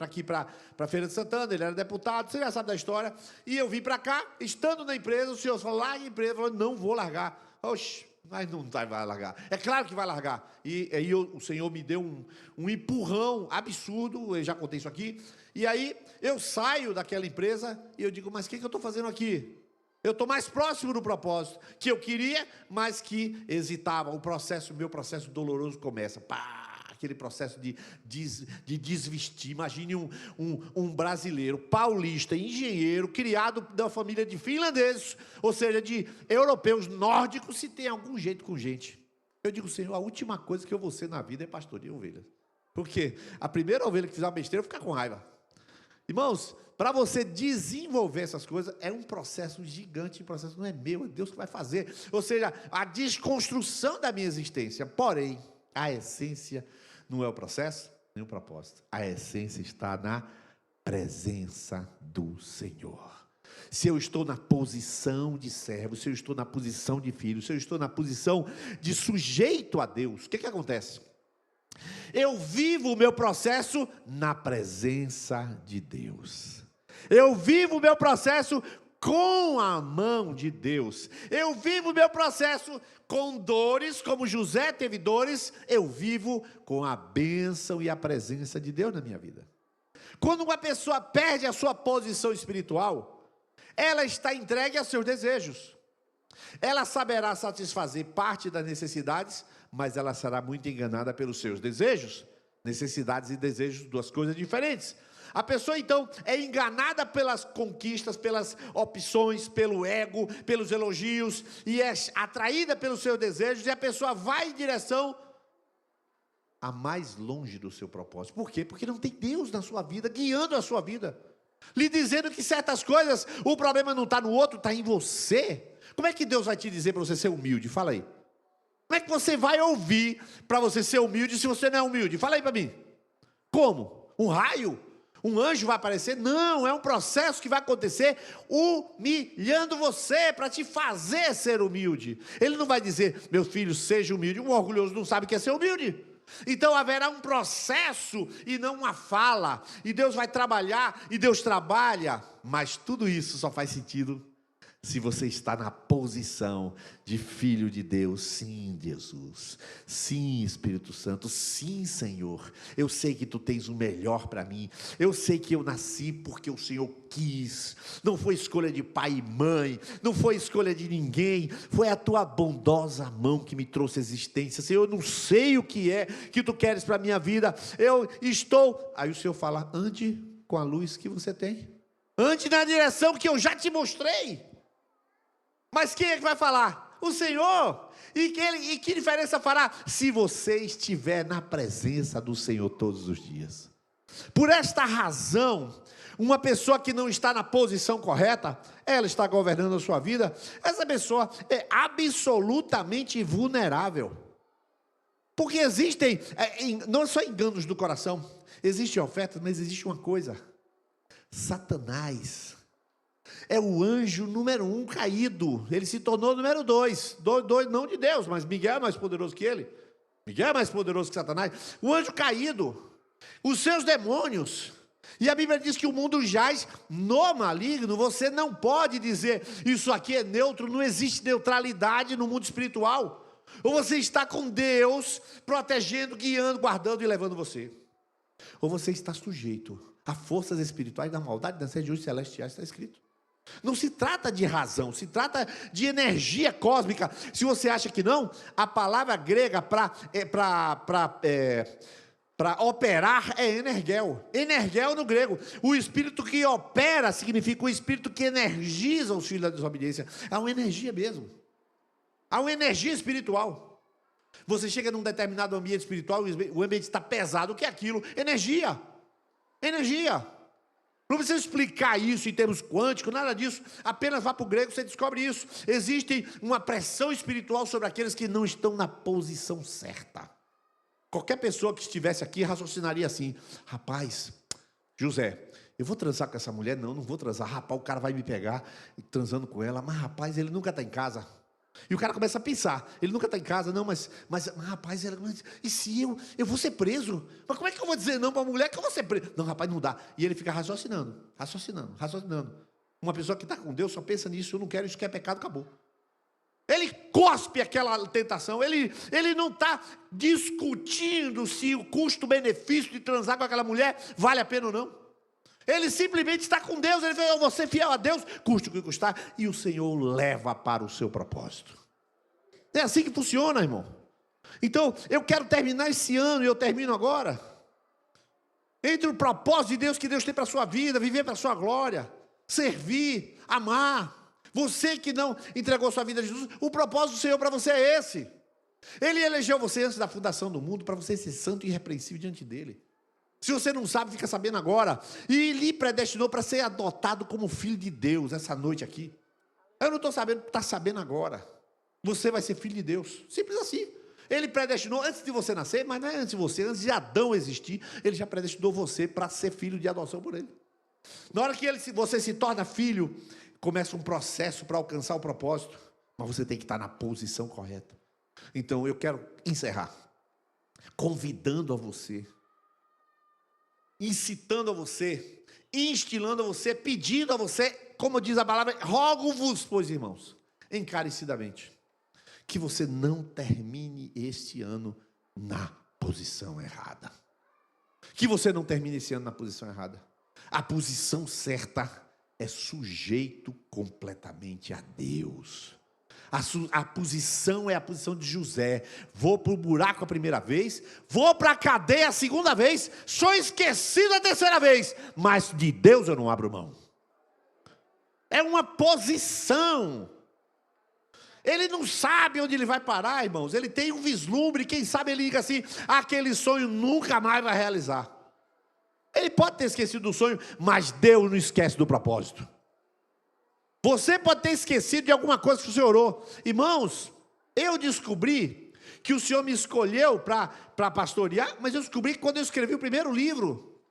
Speaker 1: aqui para Feira de Santana, ele era deputado, você já sabe da história. E eu vim para cá, estando na empresa, o senhor falou: larga a empresa. Eu falei: não vou largar. Oxe, mas não vai largar. É claro que vai largar. E aí o Senhor me deu um empurrão absurdo, eu já contei isso aqui. E aí eu saio daquela empresa e eu digo: mas o que eu estou fazendo aqui? Eu estou mais próximo do propósito que eu queria, mas que hesitava. O meu processo doloroso começa. Pá, aquele processo de desvestir. Imagine um brasileiro, paulista, engenheiro, criado da família de finlandeses, ou seja, de europeus nórdicos, se tem algum jeito com gente. Eu digo: Senhor, a última coisa que eu vou ser na vida é pastorear ovelhas. Porque a primeira ovelha que fizer uma besteira, eu vou ficar com raiva. Irmãos, para você desenvolver essas coisas, é um processo gigante, o processo não é meu, é Deus que vai fazer. Ou seja, a desconstrução da minha existência. Porém, a essência não é o processo, nem o propósito. A essência está na presença do Senhor. Se eu estou na posição de servo, se eu estou na posição de filho, se eu estou na posição de sujeito a Deus, o que acontece? Eu vivo o meu processo na presença de Deus. Eu vivo o meu processo com a mão de Deus. Eu vivo o meu processo com dores, como José teve dores. Eu vivo com a bênção e a presença de Deus na minha vida. Quando uma pessoa perde a sua posição espiritual, ela está entregue aos seus desejos. Ela saberá satisfazer parte das necessidades, mas ela será muito enganada pelos seus desejos. Necessidades e desejos, duas coisas diferentes. A pessoa então é enganada pelas conquistas, pelas opções, pelo ego, pelos elogios, e é atraída pelos seus desejos, e a pessoa vai em direção a mais longe do seu propósito. Por quê? Porque não tem Deus na sua vida, guiando a sua vida, lhe dizendo que certas coisas, o problema não está no outro, está em você. Como é que Deus vai te dizer para você ser humilde? Fala aí. Como é que você vai ouvir para você ser humilde se você não é humilde? Fala aí para mim. Como? Um raio? Um anjo vai aparecer? Não, é um processo que vai acontecer humilhando você, para te fazer ser humilde. Ele não vai dizer, meu filho, seja humilde. Um orgulhoso não sabe o que é ser humilde. Então haverá um processo e não uma fala. E Deus vai trabalhar, e Deus trabalha. Mas tudo isso só faz sentido se você está na posição de filho de Deus. Sim, Jesus, sim, Espírito Santo, sim, Senhor, eu sei que Tu tens o melhor para mim, eu sei que eu nasci porque o Senhor quis, não foi escolha de pai e mãe, não foi escolha de ninguém, foi a Tua bondosa mão que me trouxe a existência. Senhor, eu não sei o que é que Tu queres para a minha vida, eu estou... Aí o Senhor fala, ande com a luz que você tem, ande na direção que eu já te mostrei. Mas quem é que vai falar? O Senhor. E que diferença fará? Se você estiver na presença do Senhor todos os dias. Por esta razão, uma pessoa que não está na posição correta, ela está governando a sua vida, essa pessoa é absolutamente vulnerável. Porque existem, não só enganos do coração, existem ofertas, mas existe uma coisa: Satanás é o anjo número 1 caído, ele se tornou número 2, não de Deus, mas Miguel é mais poderoso que ele, Miguel é mais poderoso que Satanás, o anjo caído, os seus demônios, e a Bíblia diz que o mundo jaz no maligno. Você não pode dizer, isso aqui é neutro, não existe neutralidade no mundo espiritual, ou você está com Deus, protegendo, guiando, guardando e levando você, ou você está sujeito a forças espirituais da maldade das regiões celestiais, está escrito. Não se trata de razão, se trata de energia cósmica. Se você acha que não, a palavra grega para operar é energel. Energel no grego. O espírito que opera significa o espírito que energiza os filhos da desobediência. Há uma energia mesmo. Há uma energia espiritual. Você chega num determinado ambiente espiritual, o ambiente está pesado. O que é aquilo? Energia. Energia. Não precisa explicar isso em termos quânticos, nada disso, apenas vá para o grego, você descobre isso. Existe uma pressão espiritual sobre aqueles que não estão na posição certa. Qualquer pessoa que estivesse aqui raciocinaria assim, rapaz, José, eu vou transar com essa mulher? Não vou transar. Rapaz, o cara vai me pegar transando com ela, mas rapaz, ele nunca está em casa. E o cara começa a pensar, ele nunca está em casa, não, mas rapaz, e se eu vou ser preso? Mas como é que eu vou dizer não para a mulher que eu vou ser preso? Não, rapaz, não dá. E ele fica raciocinando. Uma pessoa que está com Deus só pensa nisso, eu não quero, isso que é pecado, acabou. Ele cospe aquela tentação, ele não está discutindo se o custo-benefício de transar com aquela mulher vale a pena ou não. Ele simplesmente está com Deus, ele fala, eu vou ser fiel a Deus, custe o que custar, e o Senhor leva para o seu propósito. É assim que funciona, irmão. Então, eu quero terminar esse ano, e eu termino agora, entre o propósito de Deus que Deus tem para a sua vida, viver para a sua glória, servir, amar. Você que não entregou sua vida a Jesus, o propósito do Senhor para você é esse. Ele elegeu você antes da fundação do mundo, para você ser santo e irrepreensível diante dele. Se você não sabe, fica sabendo agora. E lhe predestinou para ser adotado como filho de Deus essa noite aqui. Eu não estou sabendo, está sabendo agora. Você vai ser filho de Deus. Simples assim. Ele predestinou antes de você nascer, mas não é antes de você, antes de Adão existir, ele já predestinou você para ser filho de adoção por ele. Na hora que você se torna filho, começa um processo para alcançar o propósito, mas você tem que estar na posição correta. Então eu quero encerrar convidando a você, incitando a você, instilando a você, pedindo a você, como diz a palavra, rogo-vos, pois irmãos, encarecidamente, que você não termine este ano na posição errada. Que você não termine esse ano na posição errada. A posição certa é sujeito completamente a Deus. A posição é a posição de José. Vou para o buraco a primeira vez, vou para a cadeia a segunda vez, sou esquecido a terceira vez, mas de Deus eu não abro mão. É uma posição. Ele não sabe onde ele vai parar, irmãos. Ele tem um vislumbre, quem sabe ele diga assim, aquele sonho nunca mais vai realizar. Ele pode ter esquecido do sonho, mas Deus não esquece do propósito. Você pode ter esquecido de alguma coisa que o Senhor orou. Irmãos, eu descobri que o Senhor me escolheu para pastorear, mas eu descobri que quando eu escrevi o primeiro livro,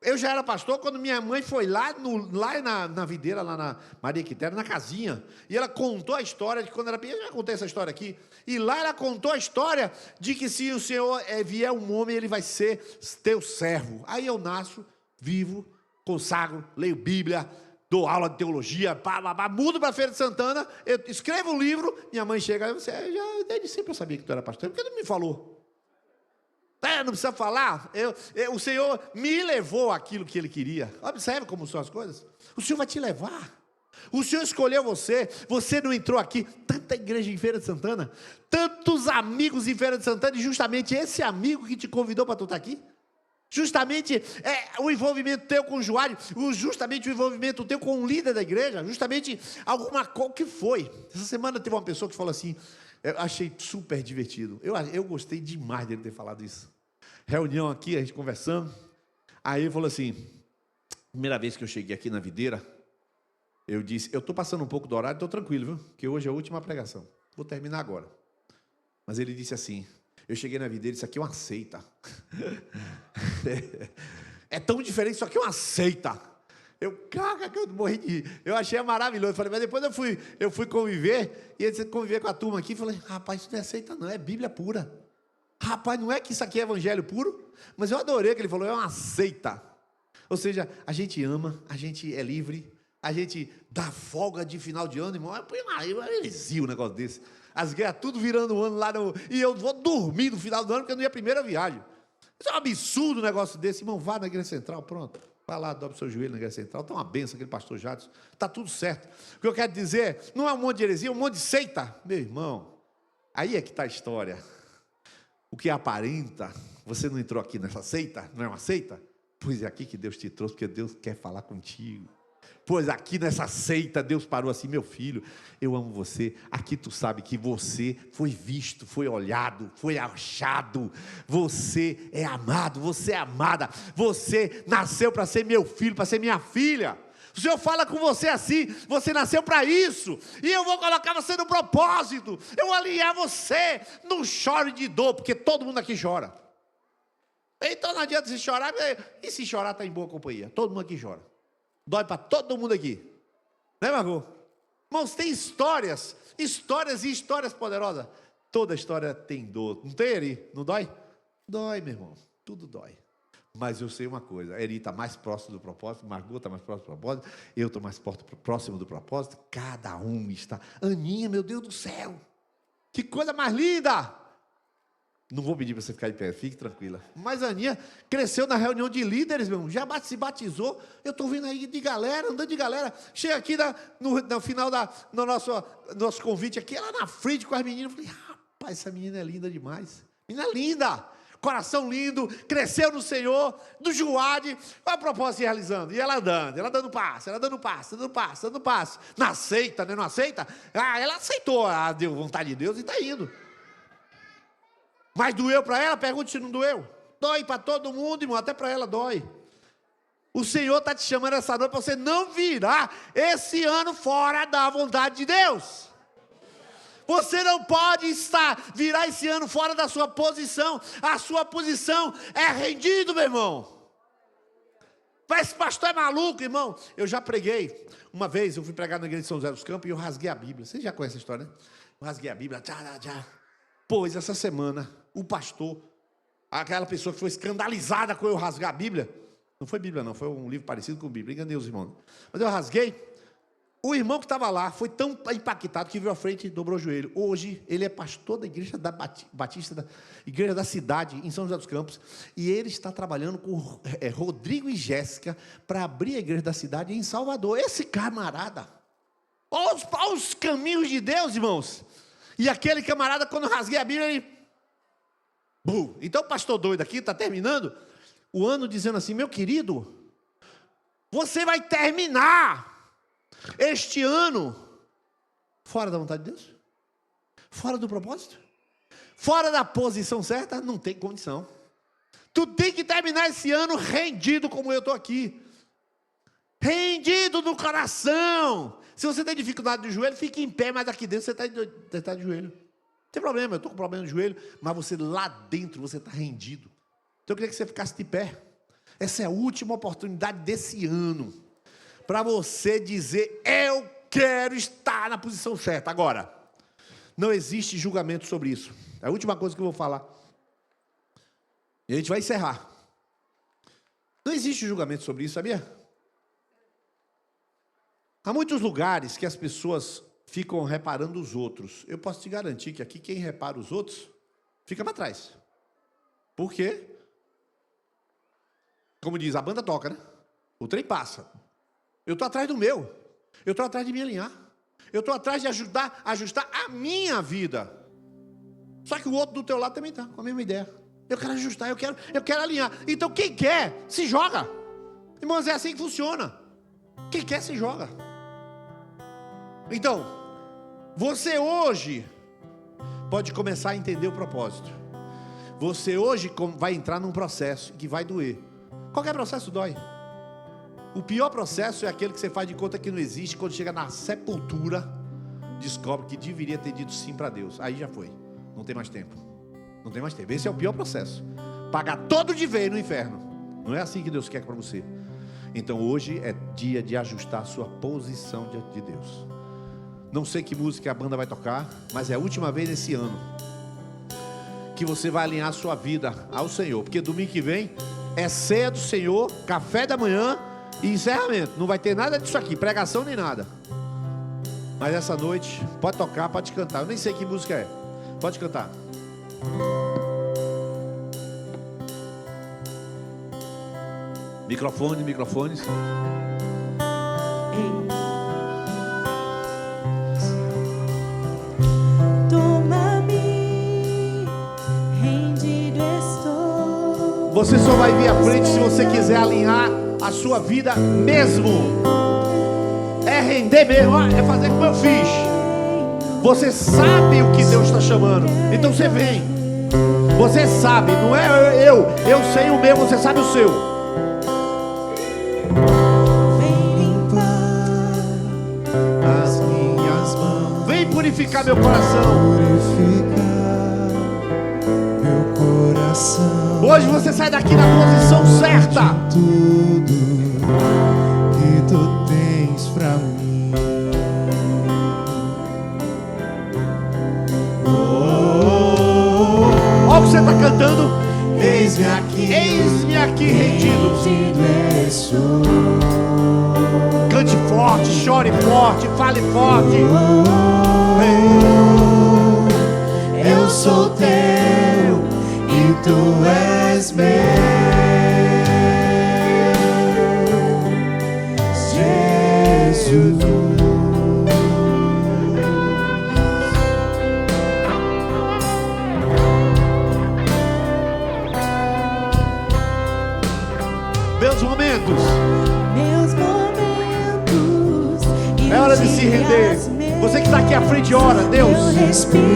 Speaker 1: Eu já era pastor quando minha mãe foi lá na videira, lá na Maria Quitéria, na casinha, e ela contou a história de quando era pequena. Eu já contei essa história aqui. E lá ela contou a história de que se o Senhor vier um homem, ele vai ser teu servo. Aí eu nasço, vivo, consagro, leio Bíblia, dou aula de teologia, mudo para a Feira de Santana, eu escrevo um livro, minha mãe chega e você desde sempre eu sabia que tu era pastor, por que não me falou? Não precisa falar, o Senhor me levou aquilo que Ele queria. Observe como são as coisas. O Senhor vai te levar. O Senhor escolheu você. Você não entrou aqui. Tanta igreja em Feira de Santana, tantos amigos em Feira de Santana, e justamente esse amigo que te convidou para tu estar aqui. Justamente o envolvimento teu com o Joário, justamente o envolvimento teu com um líder da igreja, justamente alguma coisa que foi. Essa semana teve uma pessoa que falou assim, eu achei super divertido, eu gostei demais dele ter falado isso. Reunião aqui, a gente conversando, aí ele falou assim, primeira vez que eu cheguei aqui na videira, eu disse, eu estou passando um pouco do horário, estou tranquilo, viu? Porque hoje é a última pregação, vou terminar agora. Mas ele disse assim, eu cheguei na videira, isso aqui é uma seita. É tão diferente, isso aqui é uma seita. Eu morri de rir. Eu achei maravilhoso. Falei, mas depois eu fui conviver, e ele conviver com a turma aqui, falei, rapaz, isso não é seita não, é Bíblia pura. Rapaz, não é que isso aqui é evangelho puro? Mas eu adorei que ele falou, é uma seita. Ou seja, a gente ama, a gente é livre, a gente dá folga de final de ano, irmão. É uma heresia um negócio desse. As guerras tudo virando o ano lá e eu vou dormir no final do ano, porque eu não ia a primeira viagem. Isso é um absurdo um negócio desse, irmão. Vá na igreja central, pronto. Vai lá, dobra o seu joelho na igreja central. Está uma benção aquele pastor Jadson. Está tudo certo. O que eu quero dizer, não é um monte de heresia, é um monte de seita. Meu irmão, aí é que está a história. O que aparenta, você não entrou aqui nessa seita, não é uma seita? Pois é aqui que Deus te trouxe, porque Deus quer falar contigo. Pois aqui nessa seita, Deus parou assim, meu filho, eu amo você, aqui tu sabe que você foi visto, foi olhado, foi achado, você é amado, você é amada, você nasceu para ser meu filho, para ser minha filha. O Senhor fala com você assim, você nasceu para isso, e eu vou colocar você no propósito, eu vou alinhar você, não chore de dor, porque todo mundo aqui chora. Então não adianta se chorar, e se chorar está em boa companhia, todo mundo aqui chora. Dói para todo mundo aqui. Né, Margot? Irmãos, tem histórias e histórias poderosas. Toda história tem dor. Não tem, Eri? Não dói? Dói, meu irmão. Tudo dói. Mas eu sei uma coisa. Eri está mais próximo do propósito. Margot está mais próximo do propósito. Eu estou mais próximo do propósito. Cada um está. Aninha, meu Deus do céu. Que coisa mais linda. Não vou pedir para você ficar de pé, fique tranquila. Mas a Aninha cresceu na reunião de líderes, meu irmão, já se batizou. Eu estou vindo aí de galera, andando de galera. Chega aqui no final do nosso convite aqui, ela na frente com as meninas. Eu falei, rapaz, essa menina é linda demais. Menina linda, coração lindo, cresceu no Senhor, do Juade. Olha a propósito se realizando. E ela dando passo. Não aceita, né? Não aceita? Ela aceitou, deu vontade de Deus e está indo. Mas doeu para ela? Pergunte se não doeu. Dói para todo mundo, irmão, até para ela dói. O Senhor está te chamando essa noite para você não virar esse ano fora da vontade de Deus. Você não pode virar esse ano fora da sua posição. A sua posição é rendido, meu irmão. Mas esse pastor é maluco, irmão. Eu já preguei. Uma vez eu fui pregar na igreja de São José dos Campos e eu rasguei a Bíblia. Você já conhece a história, né? Eu rasguei a Bíblia. Pois essa semana, o pastor, aquela pessoa que foi escandalizada com eu rasgar a Bíblia, não foi Bíblia não, foi um livro parecido com Bíblia, enganei os irmãos, mas eu rasguei, o irmão que estava lá foi tão impactado que veio à frente e dobrou o joelho. Hoje ele é pastor da igreja da Batista, da igreja da cidade, em São José dos Campos, e ele está trabalhando com Rodrigo e Jéssica para abrir a igreja da cidade em Salvador. Esse camarada, olha os caminhos de Deus, irmãos. E aquele camarada, quando eu rasguei a Bíblia, ele... Então o pastor doido aqui está terminando o ano dizendo assim, meu querido, você vai terminar este ano fora da vontade de Deus? Fora do propósito? Fora da posição certa? Não tem condição. Tu tem que terminar esse ano rendido como eu estou aqui. Rendido no coração. Se você tem dificuldade de joelho, fique em pé, mas aqui dentro você está de joelho. Não tem problema, eu estou com problema de joelho, mas você lá dentro, você está rendido. Então eu queria que você ficasse de pé. Essa é a última oportunidade desse ano para você dizer: eu quero estar na posição certa. Agora, não existe julgamento sobre isso. É a última coisa que eu vou falar. E a gente vai encerrar. Não existe julgamento sobre isso, sabia? Há muitos lugares que as pessoas ficam reparando os outros. Eu posso te garantir que aqui quem repara os outros fica para trás. Por quê? Como diz, a banda toca, né? O trem passa. Eu estou atrás do meu. Eu estou atrás de me alinhar. Eu estou atrás de ajustar a minha vida. Só que o outro do teu lado também está com a mesma ideia. Eu quero ajustar, eu quero alinhar. Então quem quer, se joga. Irmãos, é assim que funciona. Quem quer, se joga. Então, você hoje pode começar a entender o propósito. Você hoje vai entrar num processo que vai doer. Qualquer processo dói. O pior processo é aquele que você faz de conta que não existe. Quando chega na sepultura, descobre que deveria ter dito sim para Deus. Aí já foi, não tem mais tempo. Não tem mais tempo, esse é o pior processo. Pagar todo de vez no inferno. Não é assim que Deus quer para você. Então hoje é dia de ajustar a sua posição diante de Deus. Não sei que música a banda vai tocar, mas é a última vez nesse ano que você vai alinhar a sua vida ao Senhor. Porque domingo que vem é ceia do Senhor, café da manhã e encerramento. Não vai ter nada disso aqui, pregação nem nada. Mas essa noite, pode tocar, pode cantar. Eu nem sei que música é. Pode cantar. Microfones.
Speaker 2: Toma-me, rendido estou.
Speaker 1: Você só vai vir à frente se você quiser alinhar a sua vida mesmo. É render mesmo, é fazer como eu fiz. Você sabe o que Deus está chamando, então você vem. Você sabe, não é eu sei o meu, você sabe o seu.
Speaker 2: Vem limpar
Speaker 1: as minhas mãos, vem purificar meu coração. Hoje você sai daqui na posição certa.
Speaker 3: Tudo que tu tens pra mim.
Speaker 1: Olha o que você está cantando.
Speaker 3: Eis-me
Speaker 1: aqui rendido.
Speaker 3: estou.
Speaker 1: Cante forte, chore forte, fale forte.
Speaker 3: Eu sou teu e tu és meu, Jesus.
Speaker 1: Meus momentos.
Speaker 2: e
Speaker 1: É hora de se render. Você que está aqui à frente, ora, Deus,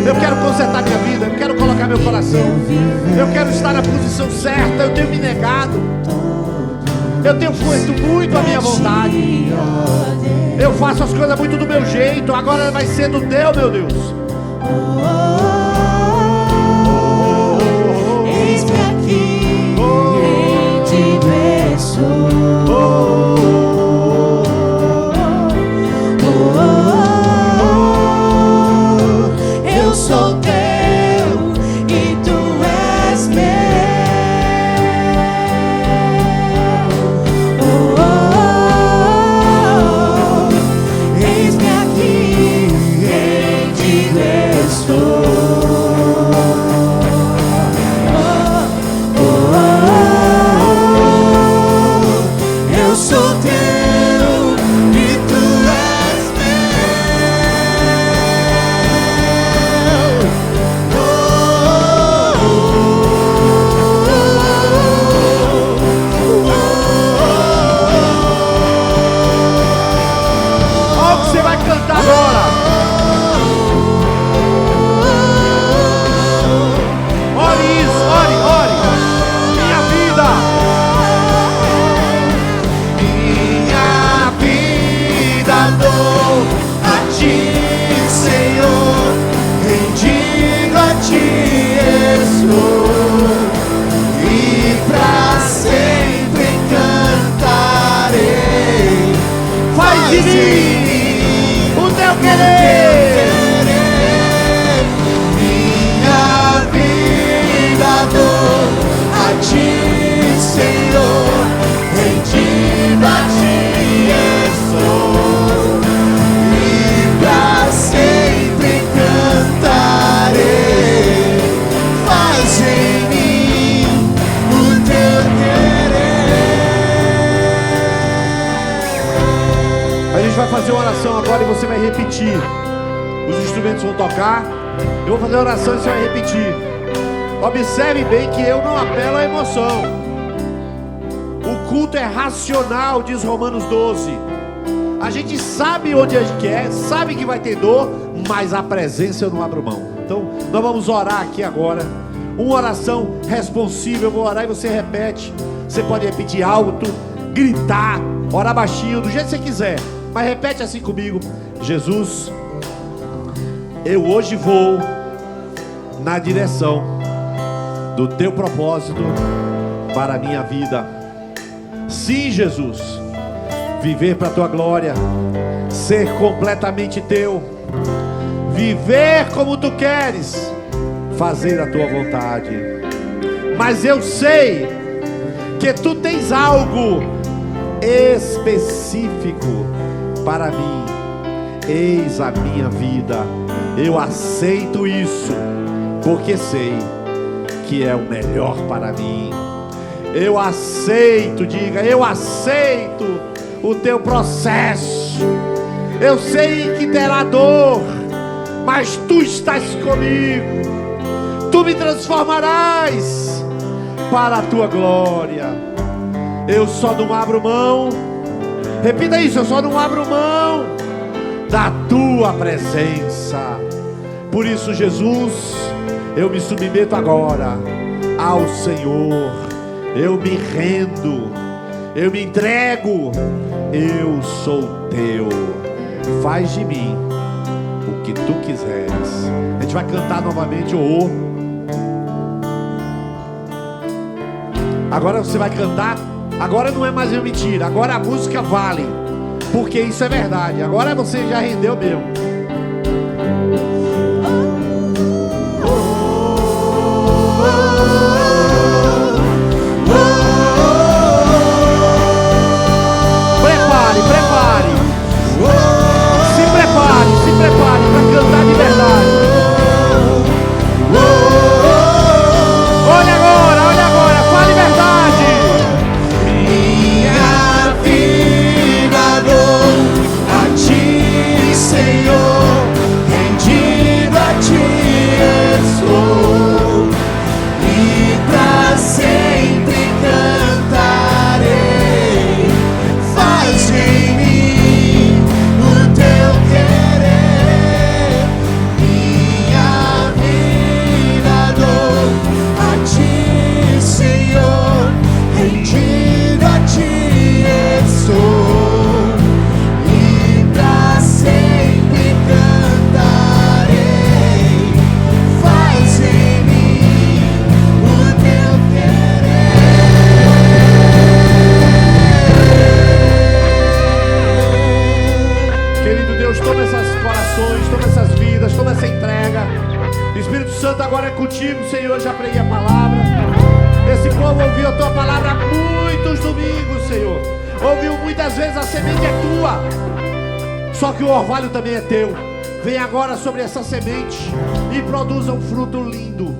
Speaker 1: eu quero consertar minha vida, eu quero colocar meu coração, eu quero estar na posição certa, eu tenho me negado, eu tenho feito muito a minha vontade, eu faço as coisas muito do meu jeito, agora vai ser do teu, meu Deus.
Speaker 2: Eis-me aqui, rendido estou. Eu sou teu e tu és meu. Eis-me aqui, rendido estou.
Speaker 1: repetir. Os instrumentos vão tocar. Eu vou fazer a oração e você vai repetir. Observe bem que eu não apelo à emoção. O culto é racional, diz Romanos 12. A gente sabe onde a gente quer, sabe que vai ter dor, mas a presença eu não abro mão. Então nós vamos orar aqui agora. Uma oração responsiva. Eu vou orar e você repete. Você pode repetir alto, gritar, orar baixinho, do jeito que você quiser, mas repete assim comigo. Jesus, eu hoje vou na direção do teu propósito para a minha vida. Sim, Jesus, viver para a tua glória, ser completamente teu, viver como tu queres, fazer a tua vontade. Mas eu sei que tu tens algo específico para mim. Eis a minha vida, eu aceito isso, porque sei que é o melhor para mim. Eu aceito, diga, eu aceito o teu processo. Eu sei que terá dor, mas tu estás comigo. Tu me transformarás para a tua glória. Eu só não abro mão. Repita isso, eu só não abro mão da tua presença. Por isso, Jesus, eu me submeto agora ao Senhor. Eu me rendo, eu me entrego. Eu sou teu. Faz de mim o que tu quiseres. A gente vai cantar novamente o Agora você vai cantar. Agora não é mais uma mentira. Agora a música vale, porque isso é verdade. Agora você já rendeu mesmo. Se prepare para cantar de verdade. Olha agora, fale verdade.
Speaker 3: Minha vida dou a ti, Senhor, rendido a ti estou, e pra sempre cantarei. Faz em mim o teu querer. Minha vida dou a ti, Senhor, rendido a ti estou, e pra sempre cantarei. Faz em mim o teu querer.
Speaker 1: Querido Deus, toma esses corações, toma essas vidas, toma essa entrega. Espírito Santo, agora é contigo, Senhor. Já preguei a palavra. Esse povo ouviu a tua palavra há muitos domingos, Senhor. Ouviu muitas vezes, a semente é tua, só que o orvalho também é teu. Vem agora sobre essa semente e produza um fruto lindo.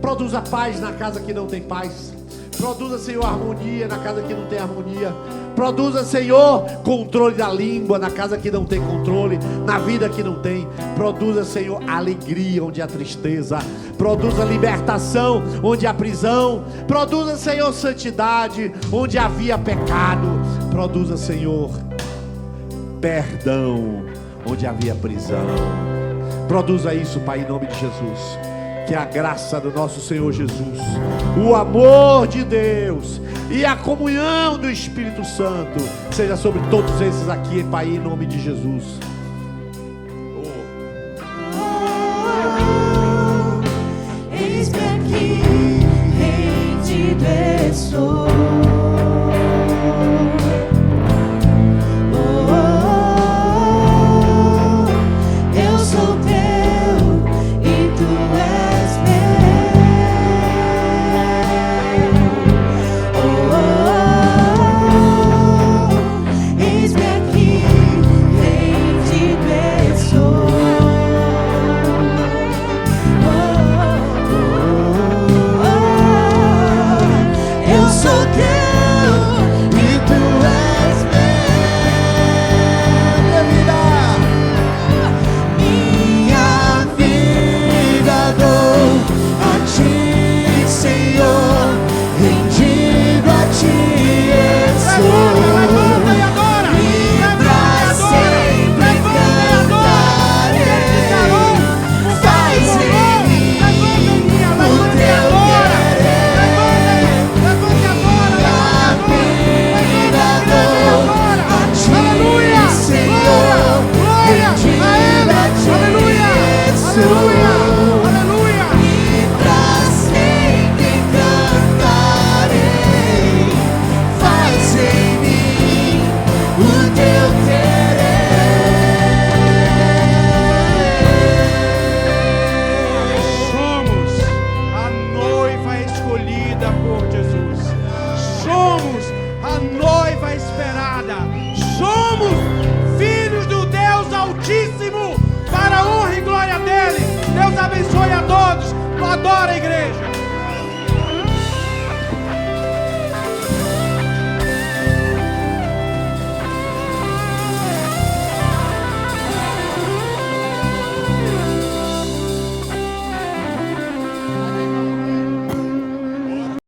Speaker 1: Produza paz na casa que não tem paz. Produza, Senhor, harmonia na casa que não tem harmonia. Produza, Senhor, controle da língua na casa que não tem controle, na vida que não tem. Produza, Senhor, alegria onde há tristeza. Produza libertação onde há prisão. Produza, Senhor, santidade onde havia pecado. Produza, Senhor, perdão onde havia prisão. Produza isso, Pai, em nome de Jesus. Que a graça do nosso Senhor Jesus, o amor de Deus e a comunhão do Espírito Santo seja sobre todos esses aqui, Pai, em nome de Jesus.
Speaker 2: Eis-me aqui, rendido estou. Eu sou teu e tu és meu. Eis-me aqui, rendido.
Speaker 4: prova esperada. Somos filhos do Deus Altíssimo, para a honra e glória dele. Deus abençoe a todos.